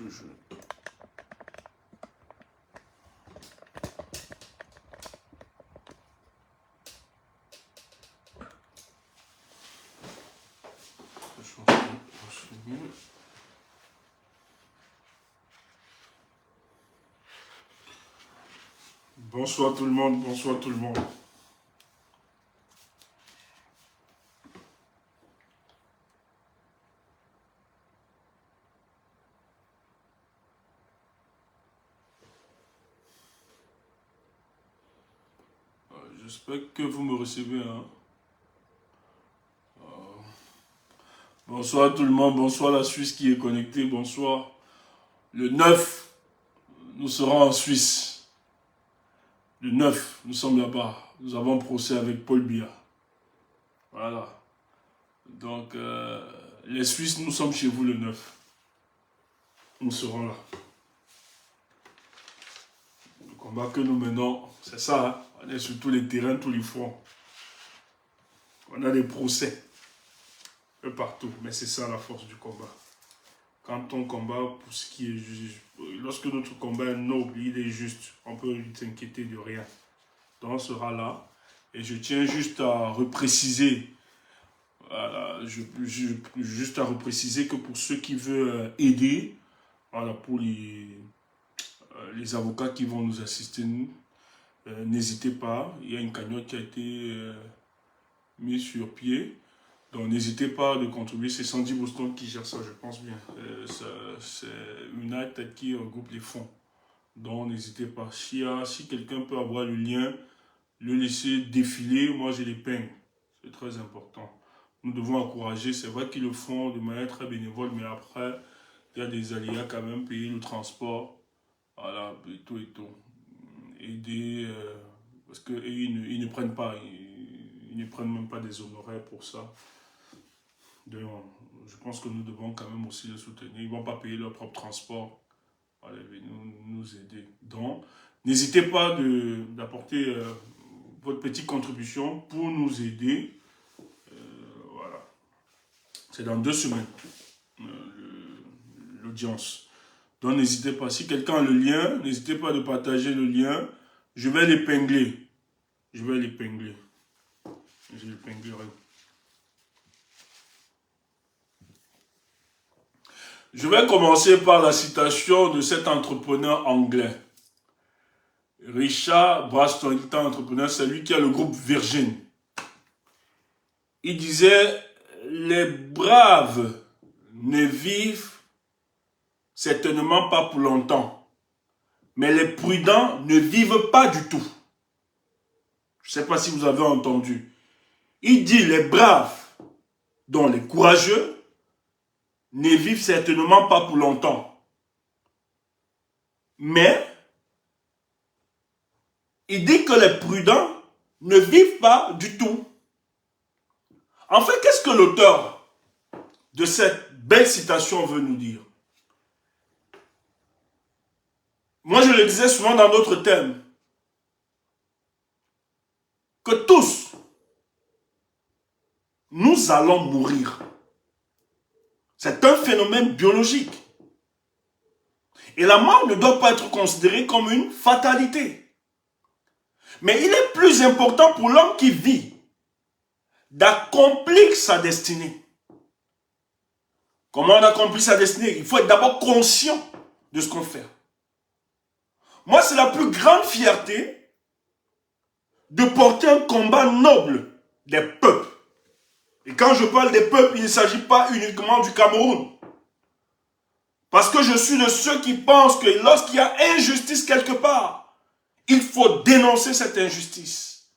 le jeu. Bonsoir tout le monde, bonsoir tout le monde. J'espère que vous me recevez. Hein. Bonsoir tout le monde, bonsoir la Suisse qui est connectée, bonsoir. Le 9, nous serons en Suisse. Le 9, nous sommes là-bas. Nous avons un procès avec Paul Biya. Voilà. Donc, les Suisses, nous sommes chez vous le 9. Nous serons là. Le combat que nous menons, c'est ça. Hein? On est sur tous les terrains, tous les fronts. On a des procès. Un peu partout. Mais c'est ça la force du combat. Quand on combat pour ce qui est juste, lorsque notre combat est noble, il est juste, on peut s'inquiéter de rien. Donc on sera là. Et je tiens juste à repréciser, voilà, juste à repréciser que pour ceux qui veulent aider, voilà, pour les avocats qui vont nous assister, n'hésitez pas. Il y a une cagnotte qui a été mise sur pied. Donc n'hésitez pas de contribuer, c'est Sandy Boston qui gère ça, je pense bien. C'est United qui regroupe les fonds. Donc n'hésitez pas. Si quelqu'un peut avoir le lien, le laisser défiler, moi j'ai les peignes. C'est très important. Nous devons encourager, c'est vrai qu'ils le font de manière très bénévole, mais après, il y a des aléas quand même, payer le transport, voilà, et tout. Aider, parce qu'ils ne prennent pas, ils ne prennent même pas des honoraires pour ça. Donc, je pense que nous devons quand même aussi les soutenir. Ils ne vont pas payer leur propre transport. Allez, nous aider. Donc, n'hésitez pas d'apporter votre petite contribution pour nous aider. Voilà. C'est dans 2 semaines, l'audience. Donc, n'hésitez pas. Si quelqu'un a le lien, n'hésitez pas de partager le lien. Je vais l'épingler. Je l'épinglerai. Je vais commencer par la citation de cet entrepreneur anglais. Richard Branson, il est un entrepreneur, c'est lui qui a le groupe Virgin. Il disait, les braves ne vivent certainement pas pour longtemps, mais les prudents ne vivent pas du tout. Je ne sais pas si vous avez entendu. Il dit, les braves, dont les courageux, ne vivent certainement pas pour longtemps. Mais, il dit que les prudents ne vivent pas du tout. En fait, qu'est-ce que l'auteur de cette belle citation veut nous dire? Moi, je le disais souvent dans d'autres thèmes, que tous, nous allons mourir. C'est un phénomène biologique. Et la mort ne doit pas être considérée comme une fatalité. Mais il est plus important pour l'homme qui vit d'accomplir sa destinée. Comment on accomplit sa destinée? Il faut être d'abord conscient de ce qu'on fait. Moi, c'est la plus grande fierté de porter un combat noble des peuples. Et quand je parle des peuples, il ne s'agit pas uniquement du Cameroun. Parce que je suis de ceux qui pensent que lorsqu'il y a injustice quelque part, il faut dénoncer cette injustice.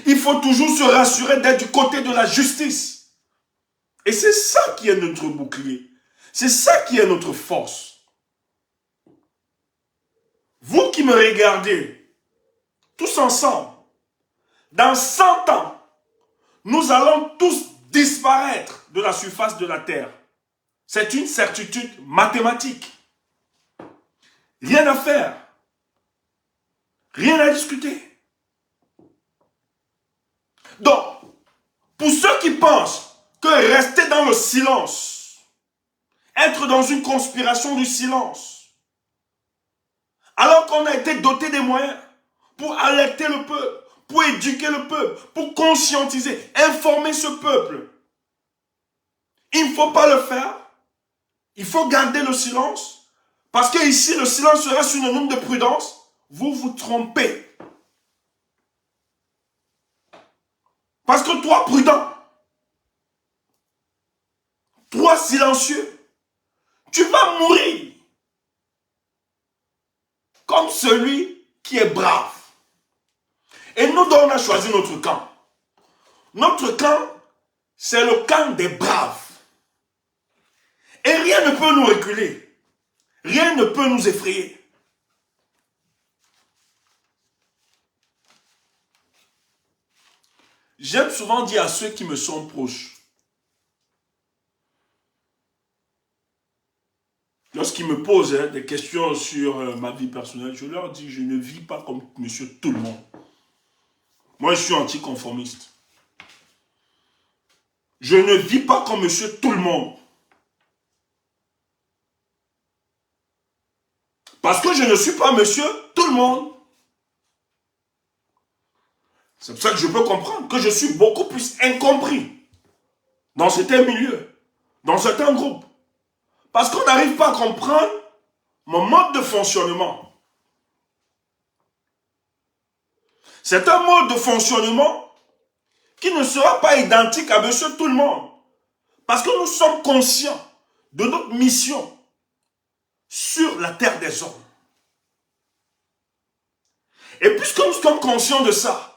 Il faut toujours se rassurer d'être du côté de la justice. Et c'est ça qui est notre bouclier. C'est ça qui est notre force. Vous qui me regardez, tous ensemble, dans 100 ans, nous allons tous disparaître de la surface de la terre. C'est une certitude mathématique. Rien à faire. Rien à discuter. Donc, pour ceux qui pensent que rester dans le silence être dans une conspiration du silence. Alors qu'on a été doté des moyens pour alerter le peuple, pour éduquer le peuple, pour conscientiser, informer ce peuple. Il ne faut pas le faire. Il faut garder le silence. Parce que ici, le silence sera synonyme de prudence. Vous vous trompez. Parce que toi, prudent, toi, silencieux, tu vas mourir comme celui qui est brave. Et nous, on a choisi notre camp. Notre camp, c'est le camp des braves. Et rien ne peut nous reculer. Rien ne peut nous effrayer. J'aime souvent dire à ceux qui me sont proches, lorsqu'ils me posent des questions sur ma vie personnelle, je leur dis, je ne vis pas comme monsieur tout le monde. Moi, je suis anticonformiste. Je ne vis pas comme monsieur tout le monde. Parce que je ne suis pas monsieur tout le monde. C'est pour ça que je peux comprendre que je suis beaucoup plus incompris dans certains milieux, dans certains groupes. Parce qu'on n'arrive pas à comprendre mon mode de fonctionnement. C'est un mode de fonctionnement qui ne sera pas identique à monsieur tout le monde. Parce que nous sommes conscients de notre mission sur la terre des hommes. Et puisque nous sommes conscients de ça,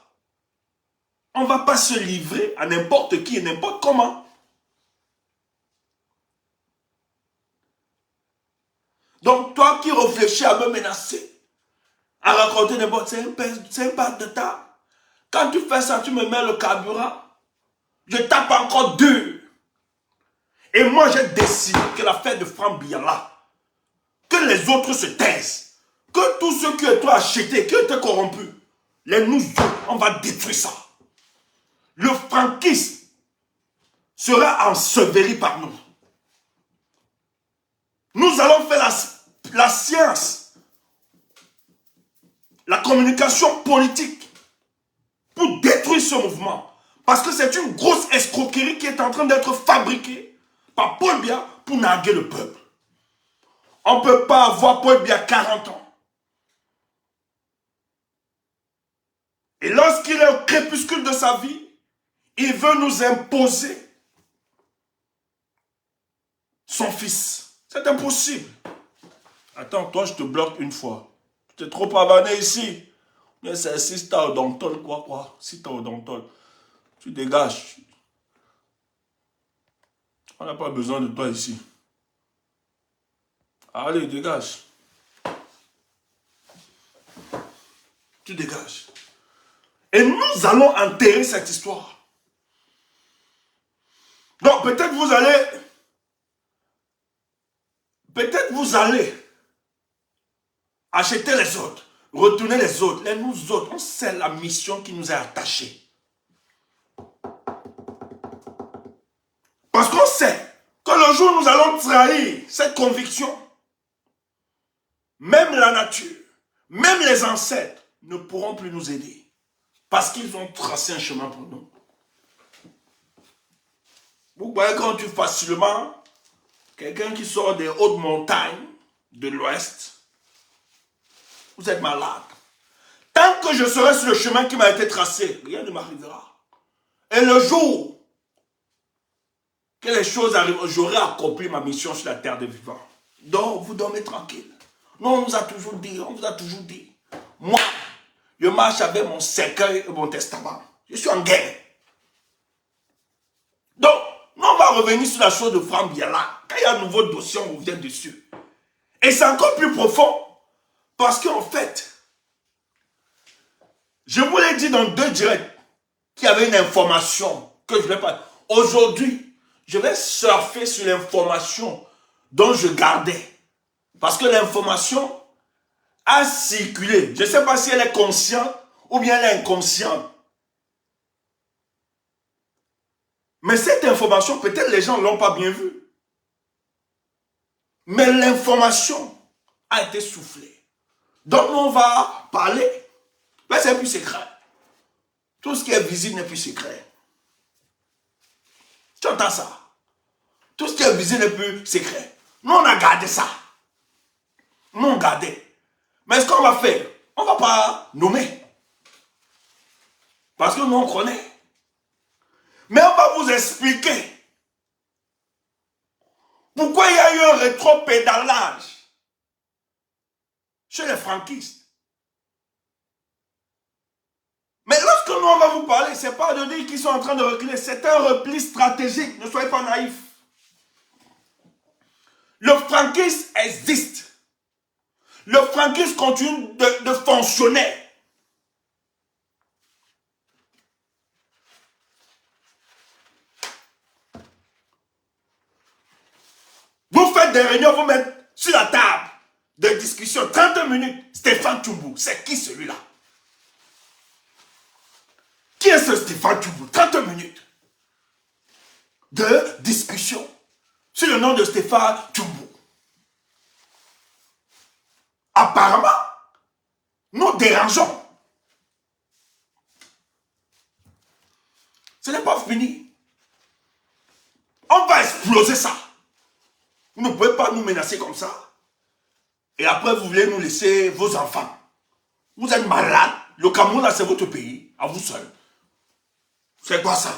on ne va pas se livrer à n'importe qui et n'importe comment. Donc toi qui réfléchis à me menacer, à raconter n'importe quoi, c'est un pas de ta. Quand tu fais ça, tu me mets le carburant, je tape encore deux. Et moi j'ai décidé que l'affaire de Franck Biala, que les autres se taisent, que tous ceux qui ont été achetés, qui ont été corrompus, nous autres, on va détruire ça. Le franquisme sera enseveli par nous. Nous allons faire la science, la communication politique pour détruire ce mouvement. Parce que c'est une grosse escroquerie qui est en train d'être fabriquée par Paul Biya pour narguer le peuple. On ne peut pas avoir Paul Biya 40 ans. Et lorsqu'il est au crépuscule de sa vie, il veut nous imposer son fils. C'est impossible. Attends, toi, je te bloque une fois. Tu t'es trop pavané ici. Mais c'est si t'as odontol, quoi. Si t'as odontol, tu dégages. On n'a pas besoin de toi ici. Allez, dégage. Tu dégages. Et nous allons enterrer cette histoire. Donc peut-être vous allez acheter les autres, retourner les autres. Et nous autres, on sait la mission qui nous est attachée. Parce qu'on sait que le jour où nous allons trahir cette conviction, même la nature, même les ancêtres ne pourront plus nous aider. Parce qu'ils ont tracé un chemin pour nous. Vous voyez quand tu facilement, quelqu'un qui sort des hautes montagnes de l'Ouest, vous êtes malade. Tant que je serai sur le chemin qui m'a été tracé, rien ne m'arrivera. Et le jour que les choses arrivent, j'aurai accompli ma mission sur la terre des vivants. Donc, vous dormez tranquille. Non, on vous a toujours dit. Moi, je marche avec mon cercueil et mon testament. Je suis en guerre. Donc, nous, on va revenir sur la chose de Franck Biala. Quand il y a un nouveau dossier, on revient dessus. Et c'est encore plus profond. Parce qu'en fait, je vous l'ai dit dans 2 directs, qu'il y avait une information que je ne vais pas... Aujourd'hui, je vais surfer sur l'information dont je gardais. Parce que l'information a circulé. Je ne sais pas si elle est consciente ou bien elle est inconsciente. Mais cette information, peut-être les gens ne l'ont pas bien vue. Mais l'information a été soufflée. Donc on va parler. Mais c'est plus secret. Tout ce qui est visible n'est plus secret. Tu entends ça? Tout ce qui est visible n'est plus secret. Nous, on a gardé ça. Nous, on gardé. Mais ce qu'on va faire, on ne va pas nommer. Parce que nous, on connaît. Mais on va vous expliquer pourquoi il y a eu un rétropédalage chez les franquistes. Mais lorsque nous, on va vous parler, ce n'est pas de dire qu'ils sont en train de reculer, c'est un repli stratégique. Ne soyez pas naïfs. Le franquisme existe. Le franquisme continue de fonctionner. Vous faites des réunions, vous mettez sur la table de discussion 30 minutes. Stéphane Tchoubou, c'est qui celui-là? Qui est ce Stéphane Tchoubou? 30 minutes de discussion sur le nom de Stéphane Tchoubou. Apparemment, nous dérangeons. Ce n'est pas fini. On va exploser ça. Vous ne pouvez pas nous menacer comme ça. Et après, vous voulez nous laisser vos enfants. Vous êtes malade. Le Cameroun, là, c'est votre pays. À vous seul. C'est quoi ça?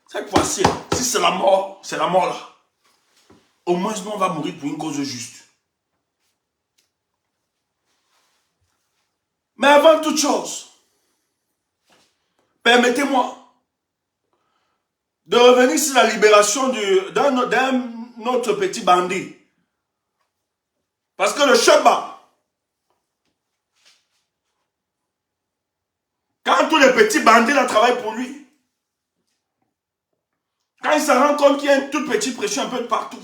Cette fois-ci, si c'est la mort là. Au moins, nous, on va mourir pour une cause juste. Mais avant toute chose, permettez-moi de revenir sur la libération d'un autre petit bandit. Parce que le Cheba, quand tous les petits bandits là travaillent pour lui, quand il se rend compte qu'il y a une toute petite pression un peu de partout,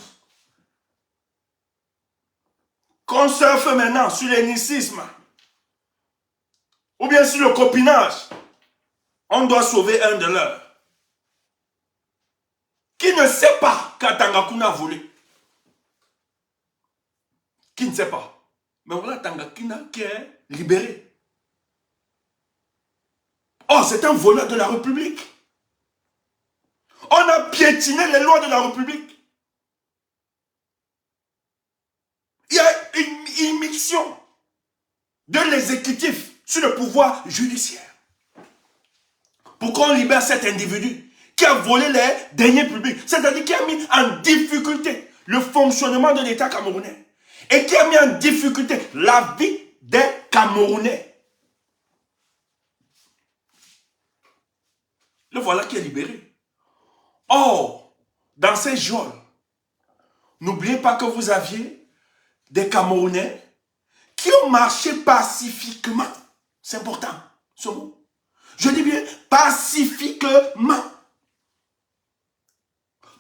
qu'on surfe maintenant sur l'énicisme, ou bien sur le copinage, on doit sauver un de leurs. Qui ne sait pas qu'Atangakuna a volé? Qui ne sait pas? Mais voilà Tangakuna qui est libéré. Oh, c'est un voleur de la République. On a piétiné les lois de la République. Il y a une immixtion de l'exécutif sur le pouvoir judiciaire. Pourquoi on libère cet individu qui a volé les deniers publics, c'est-à-dire qui a mis en difficulté le fonctionnement de l'État camerounais et qui a mis en difficulté la vie des Camerounais. Le voilà qui est libéré. Or, dans ces geôles, n'oubliez pas que vous aviez des Camerounais qui ont marché pacifiquement. C'est important, ce mot. Je dis bien pacifiquement.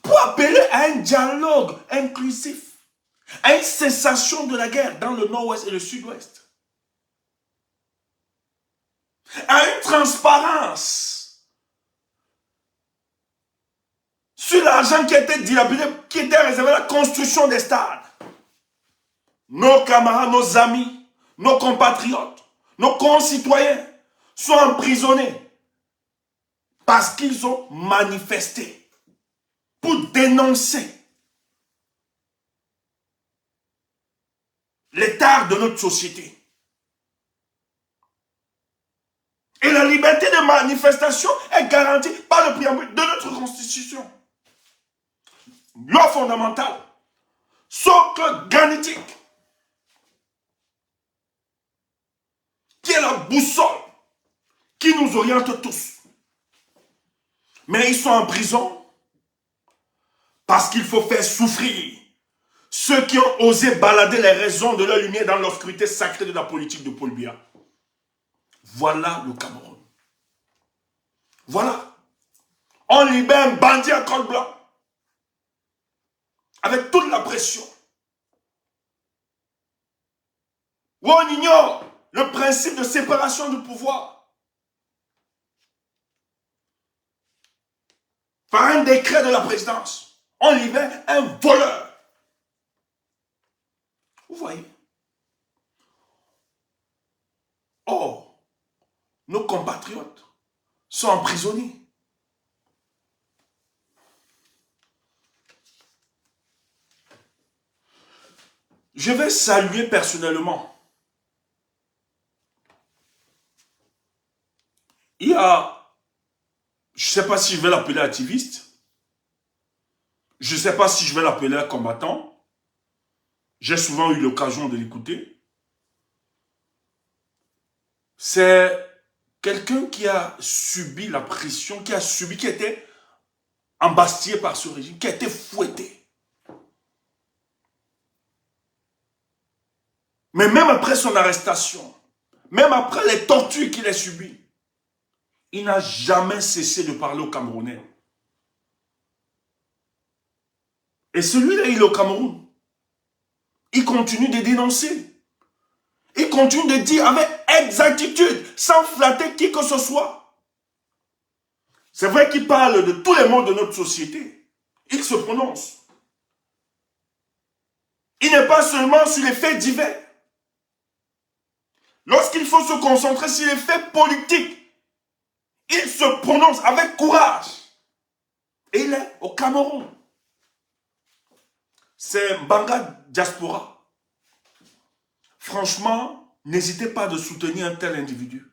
Pour appeler à un dialogue inclusif, à une cessation de la guerre dans le nord-ouest et le sud-ouest, à une transparence sur l'argent qui était dilapidé, qui était réservé à la construction des stades. Nos camarades, nos amis, nos compatriotes, nos concitoyens sont emprisonnés parce qu'ils ont manifesté pour dénoncer l'état de notre société. Et la liberté de manifestation est garantie par le préambule de notre Constitution. Loi fondamentale, socle granitique, qui est la boussole qui nous oriente tous. Mais ils sont en prison parce qu'il faut faire souffrir ceux qui ont osé balader les raisons de leur lumière dans l'obscurité sacrée de la politique de Paul Biya. Voilà le Cameroun. Voilà. On libère un bandit à col blanc. Avec toute la pression. Où on ignore le principe de séparation du pouvoir. Par un décret de la présidence. On libère un voleur. Vous voyez? Or, nos compatriotes sont emprisonnés. Je vais saluer personnellement. Il y a, je ne sais pas si je vais l'appeler activiste, je ne sais pas si je vais l'appeler un combattant. J'ai souvent eu l'occasion de l'écouter. C'est quelqu'un qui a subi la pression, qui était embastillé par ce régime, qui a été fouetté. Mais même après son arrestation, même après les tortures qu'il a subies, il n'a jamais cessé de parler aux Camerounais. Et celui-là, il est au Cameroun. Il continue de dénoncer. Il continue de dire avec exactitude, sans flatter qui que ce soit. C'est vrai qu'il parle de tous les maux de notre société. Il se prononce. Il n'est pas seulement sur les faits divers. Lorsqu'il faut se concentrer sur les faits politiques, il se prononce avec courage. Et il est au Cameroun. C'est Mbanga Diaspora. Franchement, n'hésitez pas de soutenir un tel individu.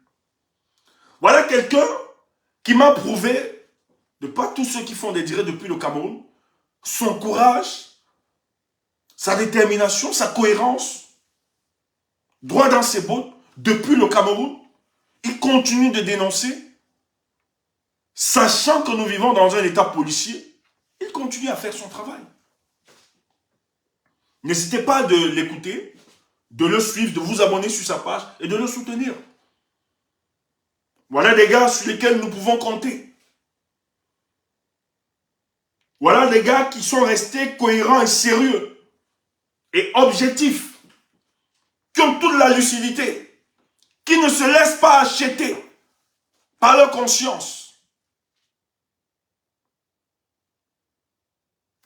Voilà quelqu'un qui m'a prouvé, de pas tous ceux qui font des directs depuis le Cameroun, son courage, sa détermination, sa cohérence, droit dans ses bottes, depuis le Cameroun, il continue de dénoncer, sachant que nous vivons dans un état policier, il continue à faire son travail. N'hésitez pas de l'écouter, de le suivre, de vous abonner sur sa page et de le soutenir. Voilà des gars sur lesquels nous pouvons compter. Voilà des gars qui sont restés cohérents et sérieux et objectifs, qui ont toute la lucidité, qui ne se laissent pas acheter par leur conscience.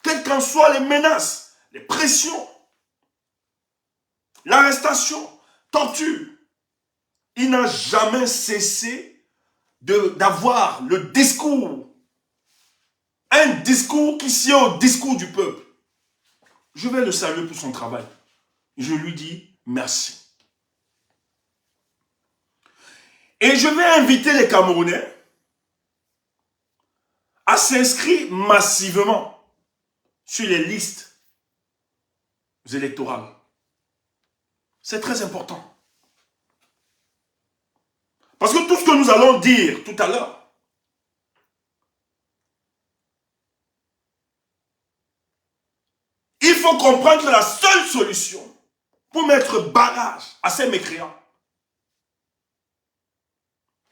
Quelles qu'en soient les menaces, les pressions, l'arrestation, torture, il n'a jamais cessé d'avoir le discours, un discours qui sied au discours du peuple. Je vais le saluer pour son travail. Je lui dis merci. Et je vais inviter les Camerounais à s'inscrire massivement sur les listes électorales. C'est très important. Parce que tout ce que nous allons dire tout à l'heure, il faut comprendre que la seule solution pour mettre barrage à ces mécréants,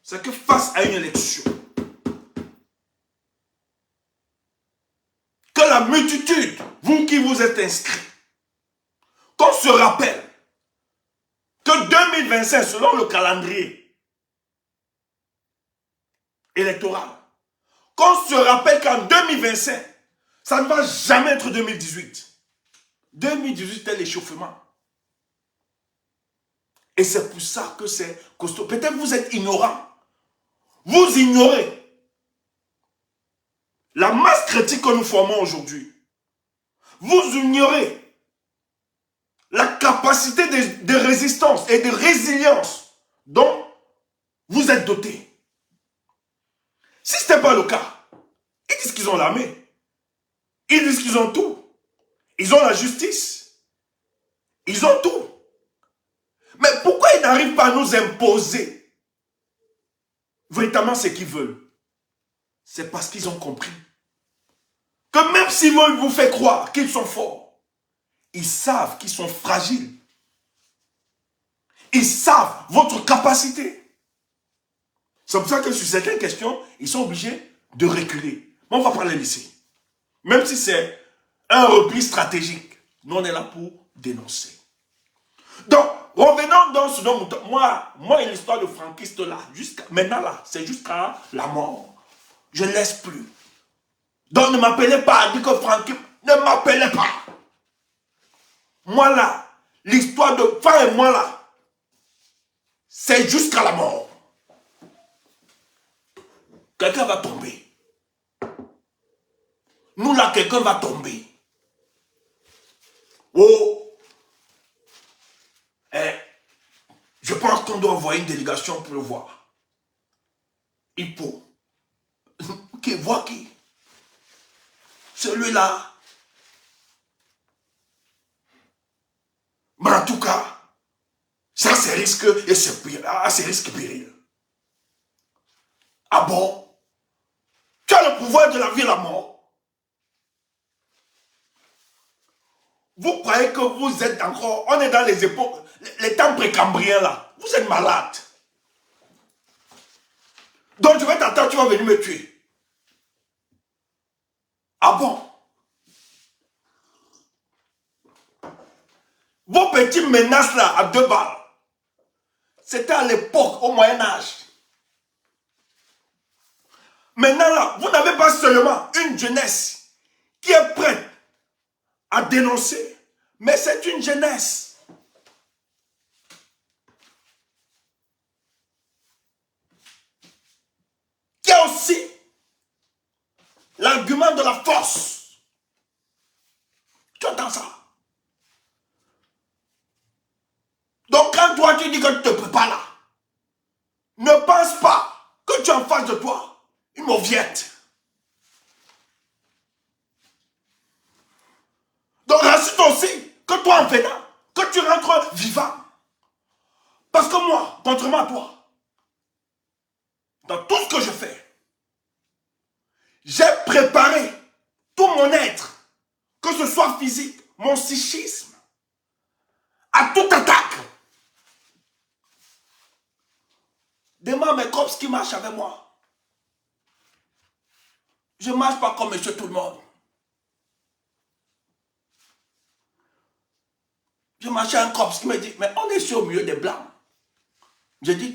c'est que face à une élection, que la multitude, vous qui vous êtes inscrits, qu'on se rappelle que 2025, selon le calendrier électoral, qu'on se rappelle qu'en 2025, ça ne va jamais être 2018. 2018 est l'échauffement. Et c'est pour ça que c'est costaud. Peut-être vous êtes ignorant. Vous ignorez la masse critique que nous formons aujourd'hui. Vous ignorez la capacité de résistance et de résilience dont vous êtes dotés. Si ce n'était pas le cas, ils disent qu'ils ont l'armée. Ils disent qu'ils ont tout. Ils ont la justice. Ils ont tout. Mais pourquoi ils n'arrivent pas à nous imposer véritablement ce qu'ils veulent? C'est parce qu'ils ont compris que même s'ils veulent vous faire croire qu'ils sont forts, ils savent qu'ils sont fragiles. Ils savent votre capacité. C'est pour ça que sur certaines questions, ils sont obligés de reculer. Mais on ne va pas les laisser. Même si c'est un repli stratégique, nous on est là pour dénoncer. Donc, revenons dans ce dont moi l'histoire de franquiste là, jusqu'à maintenant là, c'est jusqu'à la mort. Je ne laisse plus. Donc ne m'appelez pas à dire que Ne m'appelez pas. Moi là, l'histoire de Fa et moi là, c'est jusqu'à la mort. Quelqu'un va tomber. Nous là, quelqu'un va tomber. Oh, je pense qu'on doit envoyer une délégation pour le voir. Il faut. Qui voit qui? Celui-là. Mais en tout cas, ça c'est risque et c'est risque péril. Ah bon? Tu as le pouvoir de la vie et la mort. Vous croyez que vous êtes encore... On est dans les époques... Les temps précambriens là. Vous êtes malade. Donc je vais t'attendre, tu vas venir me tuer. Ah bon? Vos petites menaces là, à 2 balles, c'était à l'époque, au Moyen-Âge. Maintenant là, vous n'avez pas seulement une jeunesse qui est prête à dénoncer, mais c'est une jeunesse qui a aussi l'argument de la force. Tu entends ça? Donc quand toi tu dis que tu ne te prépares là, ne pense pas que tu as en face de toi une mauviette. Donc rassure-toi aussi que toi en venant, que tu rentres vivant. Parce que moi, contrairement à toi, dans tout ce que je fais, j'ai préparé tout mon être, que ce soit physique, mon psychisme, à toute attaque. Demande mes cops qui marchent avec moi. Je ne marche pas comme monsieur tout le monde. Je marchais un cops qui me dit, mais on est sur au milieu des blancs. J'ai dit,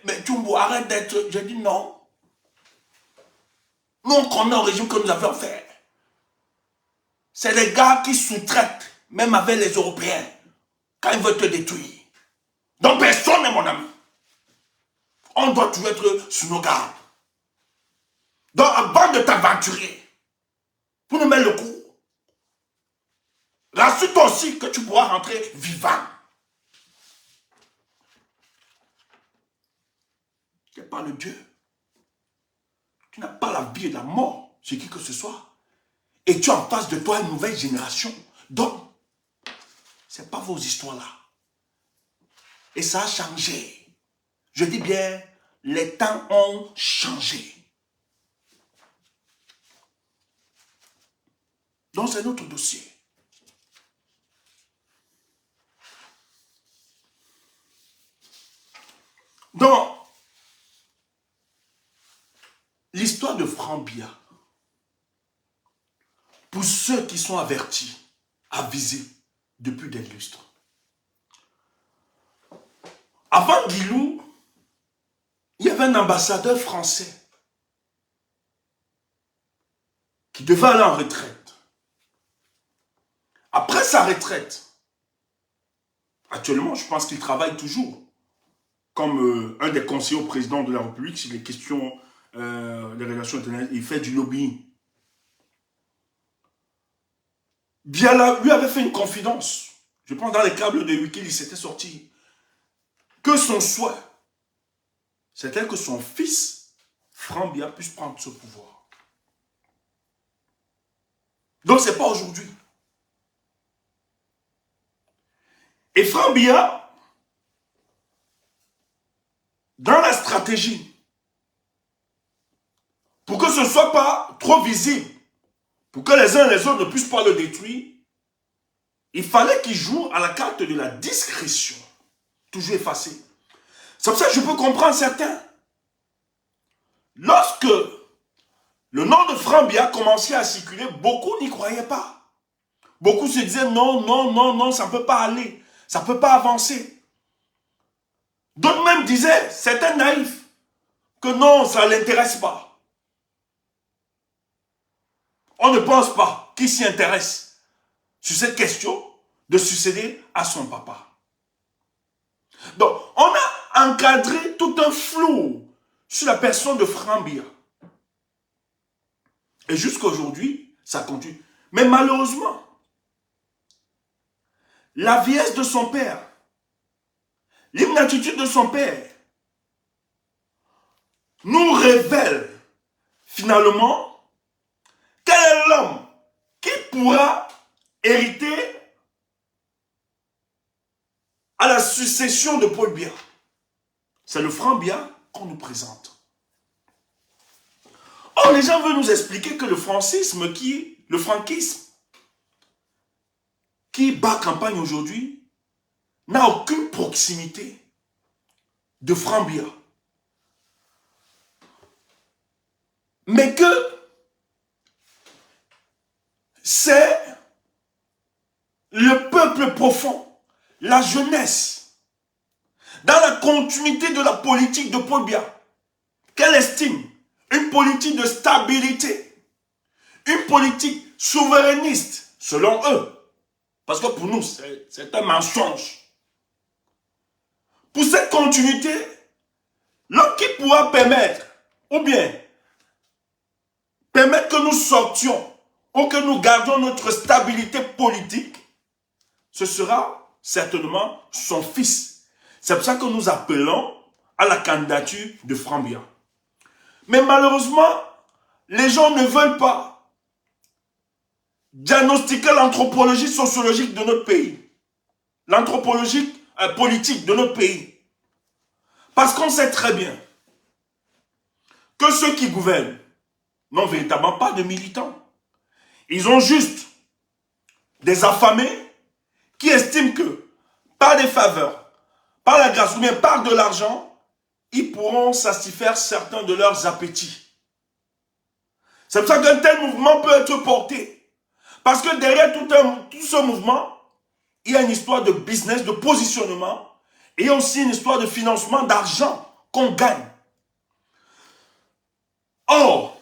mais Tchumbo, arrête d'être... J'ai dit non. Nous, on connaît le régime que nous avons fait. C'est les gars qui sous-traitent, même avec les Européens, quand ils veulent te détruire. Donc personne n'est mon ami. On doit toujours être sur nos gardes. Donc avant de t'aventurer, pour nous mettre le coup, rassure-toi aussi que tu pourras rentrer vivant. Tu n'es pas le Dieu. Tu n'as pas la vie et la mort chez qui que ce soit. Et tu as en face de toi une nouvelle génération. Donc, ce n'est pas vos histoires-là. Et ça a changé. Je dis bien, les temps ont changé. Donc, c'est notre dossier. Donc, l'histoire de Franc Biya, pour ceux qui sont avertis, avisés depuis des lustres. Avant Guilou, il y avait un ambassadeur français qui devait aller en retraite. Après sa retraite, actuellement, je pense qu'il travaille toujours comme un des conseillers au président de la République sur les questions des relations internationales. Il fait du lobbying. Biala lui avait fait une confidence. Je pense dans les câbles de Wikil, il s'était sorti. Que son souhait, c'était que son fils, Franc Biya, puisse prendre ce pouvoir. Donc, ce n'est pas aujourd'hui. Et Franc Biya, dans la stratégie, pour que ce ne soit pas trop visible, pour que les uns et les autres ne puissent pas le détruire, il fallait qu'il joue à la carte de la discrétion. Toujours effacé. C'est pour ça que je peux comprendre certains. Lorsque le nom de Franc Biya commençait à circuler, beaucoup n'y croyaient pas. Beaucoup se disaient non, non, non, non, ça ne peut pas aller. Ça ne peut pas avancer. D'autres même disaient, certains naïfs, que non, ça ne l'intéresse pas. On ne pense pas qui s'y intéresse sur cette question de succéder à son papa. Donc, on a encadré tout un flou sur la personne de Franck Biya. Et jusqu'à aujourd'hui, ça continue. Mais malheureusement, la vieillesse de son père, l'inaptitude de son père, nous révèle finalement quel est l'homme qui pourra hériter à la succession de Paul Biya. C'est le Franck Biya qu'on nous présente. Or, les gens veulent nous expliquer que le franquisme qui bat campagne aujourd'hui n'a aucune proximité de Franck Biya. Mais que c'est le peuple profond, la jeunesse, dans la continuité de la politique de Paul Biya, qu'elle estime une politique de stabilité, une politique souverainiste, selon eux. Parce que pour nous, c'est un mensonge. Pour cette continuité, l'homme qui pourra permettre, ou bien permettre que nous sortions, ou que nous gardions notre stabilité politique, ce sera certainement son fils. C'est pour ça que nous appelons à la candidature de Franck Biya. Mais malheureusement, les gens ne veulent pas diagnostiquer l'anthropologie sociologique de notre pays, l'anthropologie politique de notre pays. Parce qu'on sait très bien que ceux qui gouvernent n'ont véritablement pas de militants. Ils ont juste des affamés qui estiment que par des faveurs, par la grâce ou bien par de l'argent, ils pourront satisfaire certains de leurs appétits. C'est pour ça qu'un tel mouvement peut être porté. Parce que derrière tout ce mouvement, il y a une histoire de business, de positionnement, et aussi une histoire de financement d'argent qu'on gagne. Or,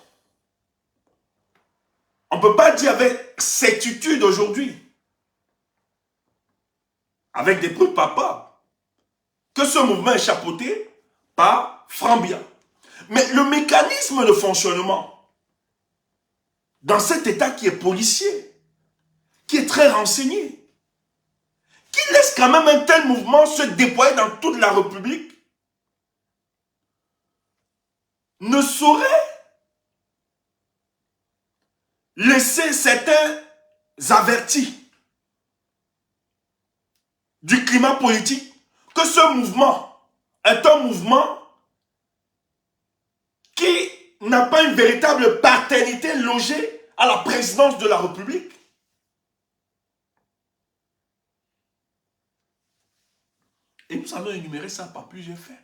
on ne peut pas dire avec certitude aujourd'hui, avec des preuves papas, que ce mouvement est chapeauté par Franck Biya. Mais le mécanisme de fonctionnement dans cet État qui est policier, qui est très renseigné, qui laisse quand même un tel mouvement se déployer dans toute la République, ne saurait laisser certains avertis du climat politique que ce mouvement est un mouvement qui n'a pas une véritable paternité logée à la présidence de la République. Et nous allons énumérer ça par plusieurs faits.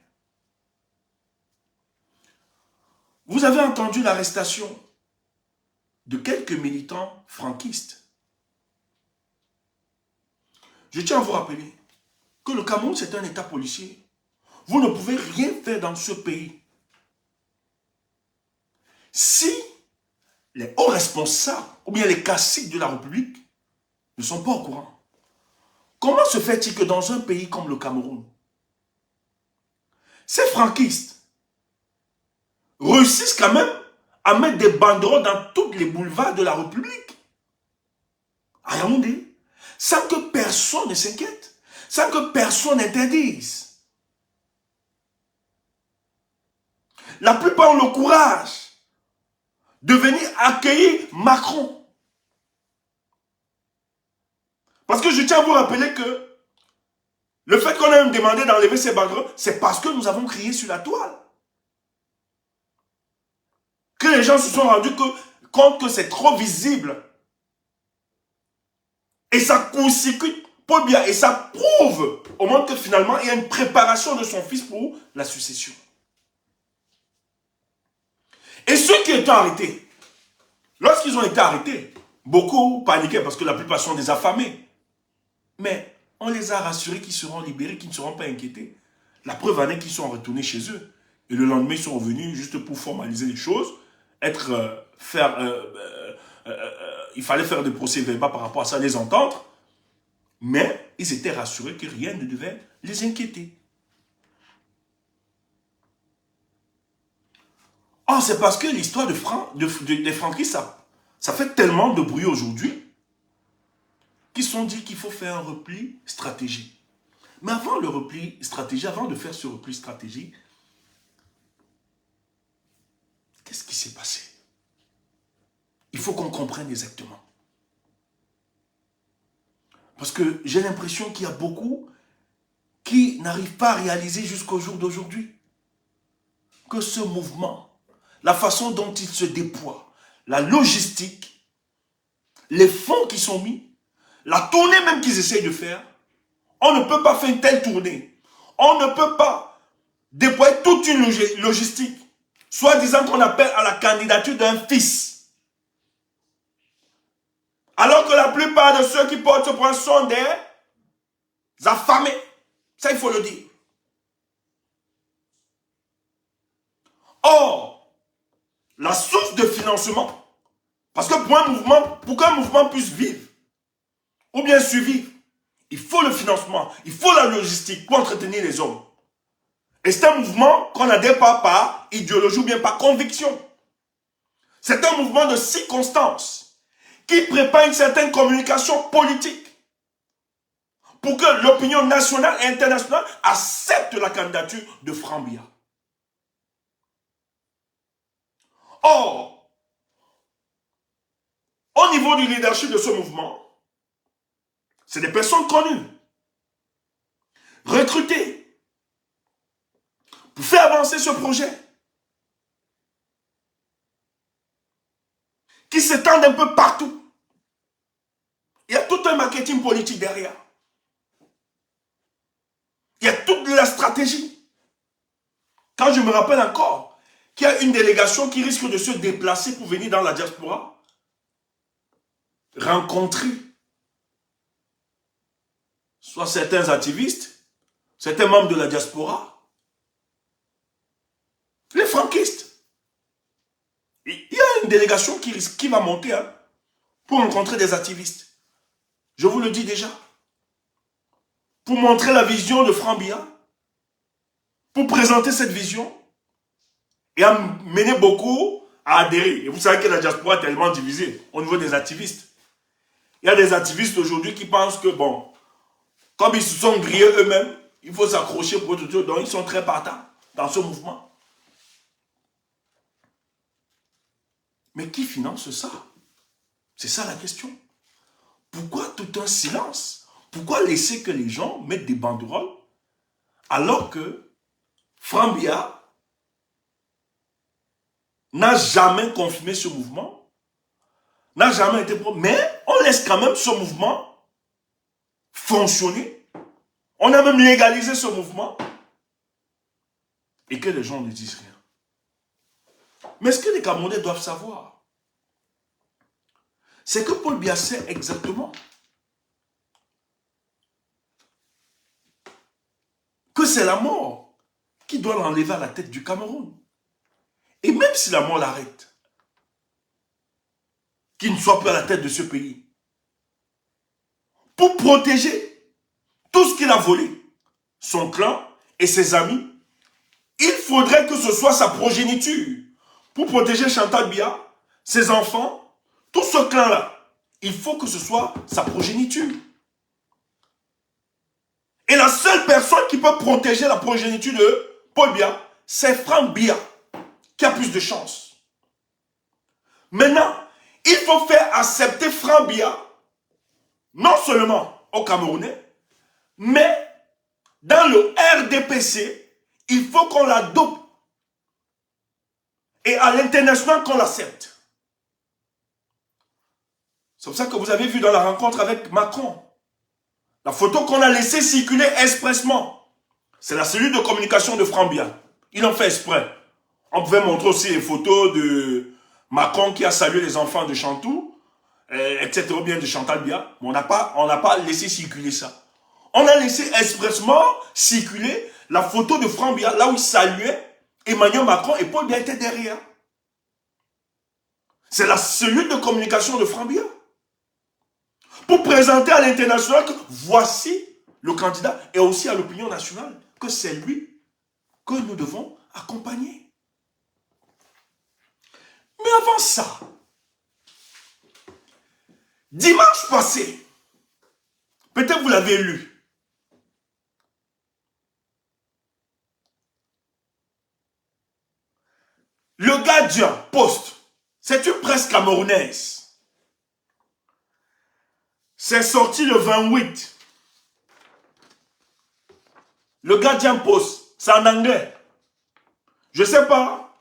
Vous avez entendu l'arrestation de quelques militants franquistes. Je tiens à vous rappeler que le Cameroun, c'est un État policier. Vous ne pouvez rien faire dans ce pays si les hauts responsables ou bien les caciques de la République ne sont pas au courant. Comment se fait-il que dans un pays comme le Cameroun, ces franquistes réussissent quand même à mettre des banderoles dans tous les boulevards de la République, à Yaoundé, sans que personne ne s'inquiète, sans que personne n'interdise? La plupart ont le courage de venir accueillir Macron. Parce que je tiens à vous rappeler que le fait qu'on ait demandé d'enlever ces banderoles, c'est parce que nous avons crié sur la toile. Que les gens se sont rendus compte que c'est trop visible. Et ça consécute Paul Biya. Et ça prouve au monde que finalement, il y a une préparation de son fils pour la succession. Et ceux qui étaient arrêtés, lorsqu'ils ont été arrêtés, beaucoup paniquaient parce que la plupart sont des affamés. Mais on les a rassurés qu'ils seront libérés, qu'ils ne seront pas inquiétés. La preuve en est qu'ils sont retournés chez eux. Et le lendemain, ils sont revenus juste pour formaliser les choses, il fallait faire des procès-verbaux par rapport à ça, les entendre. Mais ils étaient rassurés que rien ne devait les inquiéter. Oh, c'est parce que l'histoire des franquistes, ça fait tellement de bruit aujourd'hui qu'ils se sont dit qu'il faut faire un repli stratégique. Mais avant le repli stratégique, avant de faire ce repli stratégique, qu'est-ce qui s'est passé? Il faut qu'on comprenne exactement. Parce que j'ai l'impression qu'il y a beaucoup qui n'arrivent pas à réaliser jusqu'au jour d'aujourd'hui que ce mouvement, la façon dont il se déploie, la logistique, les fonds qui sont mis, la tournée même qu'ils essayent de faire, on ne peut pas faire une telle tournée. On ne peut pas déployer toute une logistique, soit disant qu'on appelle à la candidature d'un fils. Alors que la plupart de ceux qui portent ce point sont des affamés. Ça, il faut le dire. Or, la source de financement, parce que pour qu'un mouvement puisse vivre, ou bien survivre, il faut le financement, il faut la logistique pour entretenir les hommes. Et c'est un mouvement qu'on n'adhère pas par idéologie ou bien par conviction. C'est un mouvement de circonstances qui prépare une certaine communication politique pour que l'opinion nationale et internationale accepte la candidature de Franck Biya. Or, au niveau du leadership de ce mouvement, c'est des personnes connues, recrutées, pour faire avancer ce projet, qui s'étendent un peu partout. Il y a tout un marketing politique derrière. Il y a toute la stratégie. Quand je me rappelle encore qu'il y a une délégation qui risque de se déplacer pour venir dans la diaspora, rencontrer soit certains activistes, certains membres de la diaspora, les franquistes. Il y a une délégation qui va monter pour rencontrer des activistes. Je vous le dis déjà. Pour montrer la vision de Franck Biya, pour présenter cette vision et amener beaucoup à adhérer. Et vous savez que la diaspora est tellement divisée au niveau des activistes. Il y a des activistes aujourd'hui qui pensent que, bon, comme ils se sont grillés eux-mêmes, il faut s'accrocher pour tout ça. Donc, ils sont très partants dans ce mouvement. Mais qui finance ça? C'est ça la question. Pourquoi tout un silence? Pourquoi laisser que les gens mettent des banderoles alors que Franck Biya n'a jamais confirmé ce mouvement, n'a jamais été... Mais on laisse quand même ce mouvement fonctionner. On a même légalisé ce mouvement et que les gens ne disent rien. Mais ce que les Camerounais doivent savoir, c'est que Paul Biya sait exactement que c'est la mort qui doit l'enlever à la tête du Cameroun. Et même si la mort l'arrête, qu'il ne soit plus à la tête de ce pays, pour protéger tout ce qu'il a volé, son clan et ses amis, il faudrait que ce soit sa progéniture. Pour protéger Chantal Biya, ses enfants, tout ce clan-là, il faut que ce soit sa progéniture. Et la seule personne qui peut protéger la progéniture de Paul Biya, c'est Franck Biya, qui a plus de chance. Maintenant, il faut faire accepter Franck Biya, non seulement aux Camerounais, mais dans le RDPC, il faut qu'on l'adopte. Et à l'international, qu'on l'accepte. C'est pour ça que vous avez vu dans la rencontre avec Macron, la photo qu'on a laissée circuler expressement. C'est la cellule de communication de Franck Biya. Il en fait exprès. On pouvait montrer aussi les photos de Macron qui a salué les enfants de Chantou, etc. ou bien de Chantal Biya. Mais on n'a pas laissé circuler ça. On a laissé expressement circuler la photo de Franck Biya, là où il saluait Emmanuel Macron et Paul Biya était derrière. C'est la cellule de communication de Franck Biya. pour présenter à l'international que voici le candidat et aussi à l'opinion nationale que c'est lui que nous devons accompagner. Mais avant ça, dimanche passé, peut-être vous l'avez lu, le Gardien Post, c'est une presse camerounaise. C'est sorti le 28. Le Gardien Post, c'est en anglais. Je ne sais pas.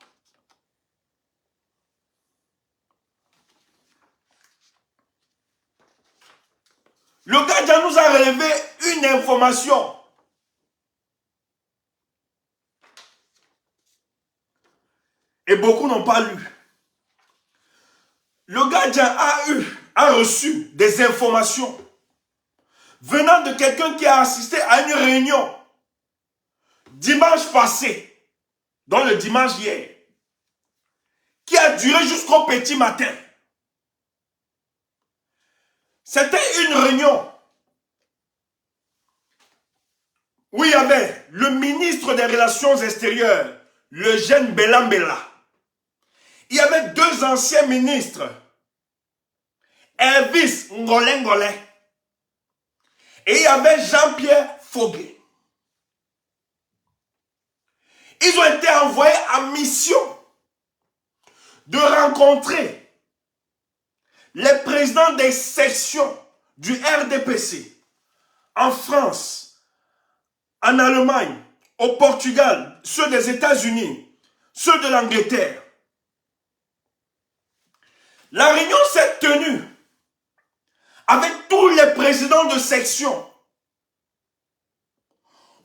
Le Gardien nous a relevé une information. Et beaucoup n'ont pas lu. Le Gardien a reçu des informations venant de quelqu'un qui a assisté à une réunion dimanche passé, dans le dimanche hier, qui a duré jusqu'au petit matin. C'était une réunion où il y avait le ministre des Relations extérieures, le jeune Belambela. Il y avait deux anciens ministres, Elvis Ngolengole, et il y avait Jean-Pierre Foguet. Ils ont été envoyés en mission de rencontrer les présidents des sections du RDPC en France, en Allemagne, au Portugal, ceux des États-Unis, ceux de l'Angleterre. La réunion s'est tenue avec tous les présidents de section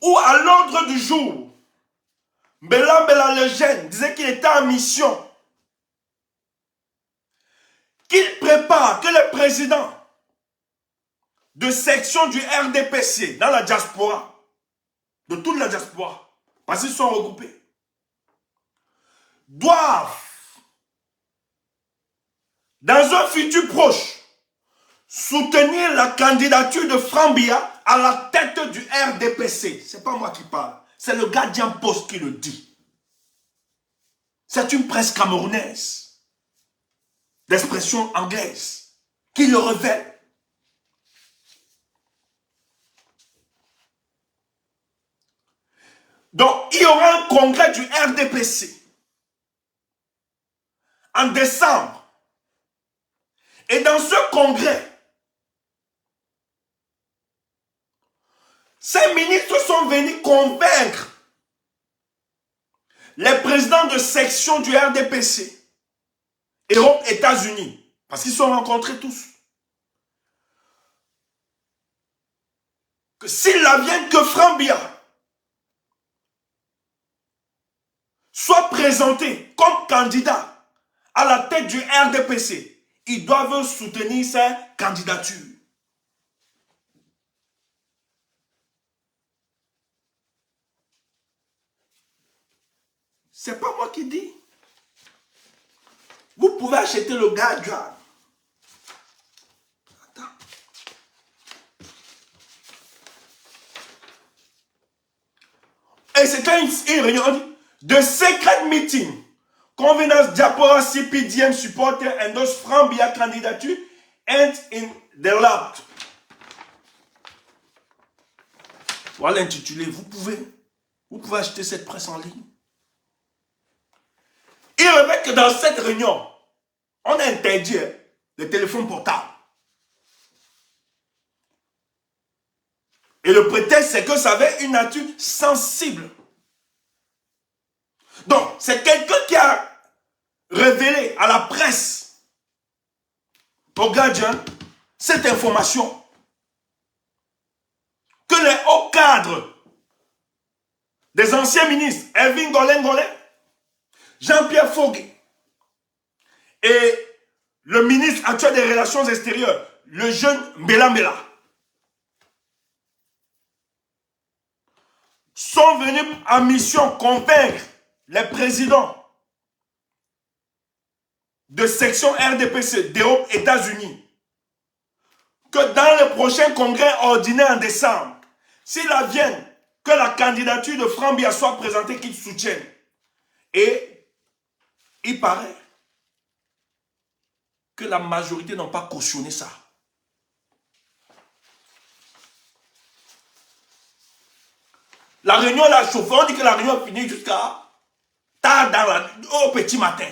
où à l'ordre du jour, Belambela le jeune disait qu'il était en mission, qu'il prépare que les présidents de section du RDPC dans la diaspora, de toute la diaspora, parce qu'ils sont regroupés, doivent, dans un futur proche, soutenir la candidature de Frambia à la tête du RDPC. Ce n'est pas moi qui parle, c'est le Gardien Post qui le dit. C'est une presse camerounaise, d'expression anglaise, qui le révèle. Donc, il y aura un congrès du RDPC en décembre. Et dans ce congrès, ces ministres sont venus convaincre les présidents de section du RDPC, Europe, États-Unis, parce qu'ils sont rencontrés tous, que s'il advient que Frambia soit présenté comme candidat à la tête du RDPC, ils doivent soutenir sa candidature. C'est pas moi qui dis. Vous pouvez acheter le Gardien. Attends. Et c'était une réunion de secret meeting. Convenance diaspora CPDM supporter endorse Frambia candidature and in the lab. Voilà l'intitulé. Vous pouvez acheter cette presse en ligne. Il révèle que dans cette réunion, on a interdit le téléphone portable. Et le prétexte, c'est que ça avait une nature sensible. Donc, c'est quelqu'un qui a révélé à la presse, au Gardien, cette information. Que les hauts cadres des anciens ministres, Elvin Ngolengole, Jean-Pierre Foguet et le ministre actuel des Relations extérieures, le jeune Belambela, sont venus en mission convaincre les présidents de section RDPC d'Europe, États-Unis, que dans le prochain congrès ordinaire en décembre, s'il advient que la candidature de Franck Biya soit présentée, qu'il soutienne. Et il paraît que la majorité n'a pas cautionné ça. La réunion l'a chauffé, on dit que la réunion est finie jusqu'à tard au petit matin.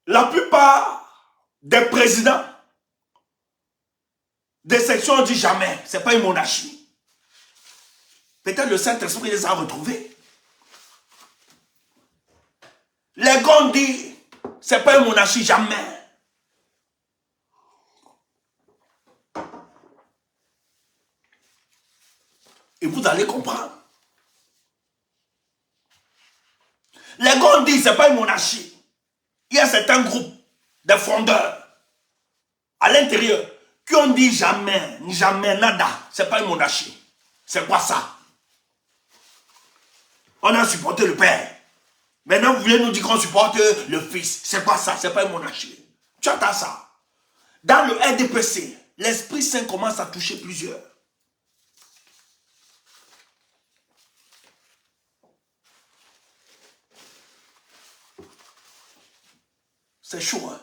La plupart des présidents des sections ont dit jamais, ce n'est pas une monarchie. Peut-être le Saint-Esprit les a retrouvés. Les gars ont dit, ce n'est pas une monarchie, jamais. Et vous allez comprendre. Les gars ont dit, ce n'est pas une monarchie. Il y a certains groupes de fondeurs à l'intérieur qui ont dit jamais, jamais, nada. Ce n'est pas une monarchie. C'est quoi ça? On a supporté le père. Maintenant, vous voulez nous dire qu'on supporte le fils. C'est quoi ça? C'est pas une monarchie. Tu entends ça? Dans le RDPC, l'Esprit Saint commence à toucher plusieurs. C'est chaud, hein?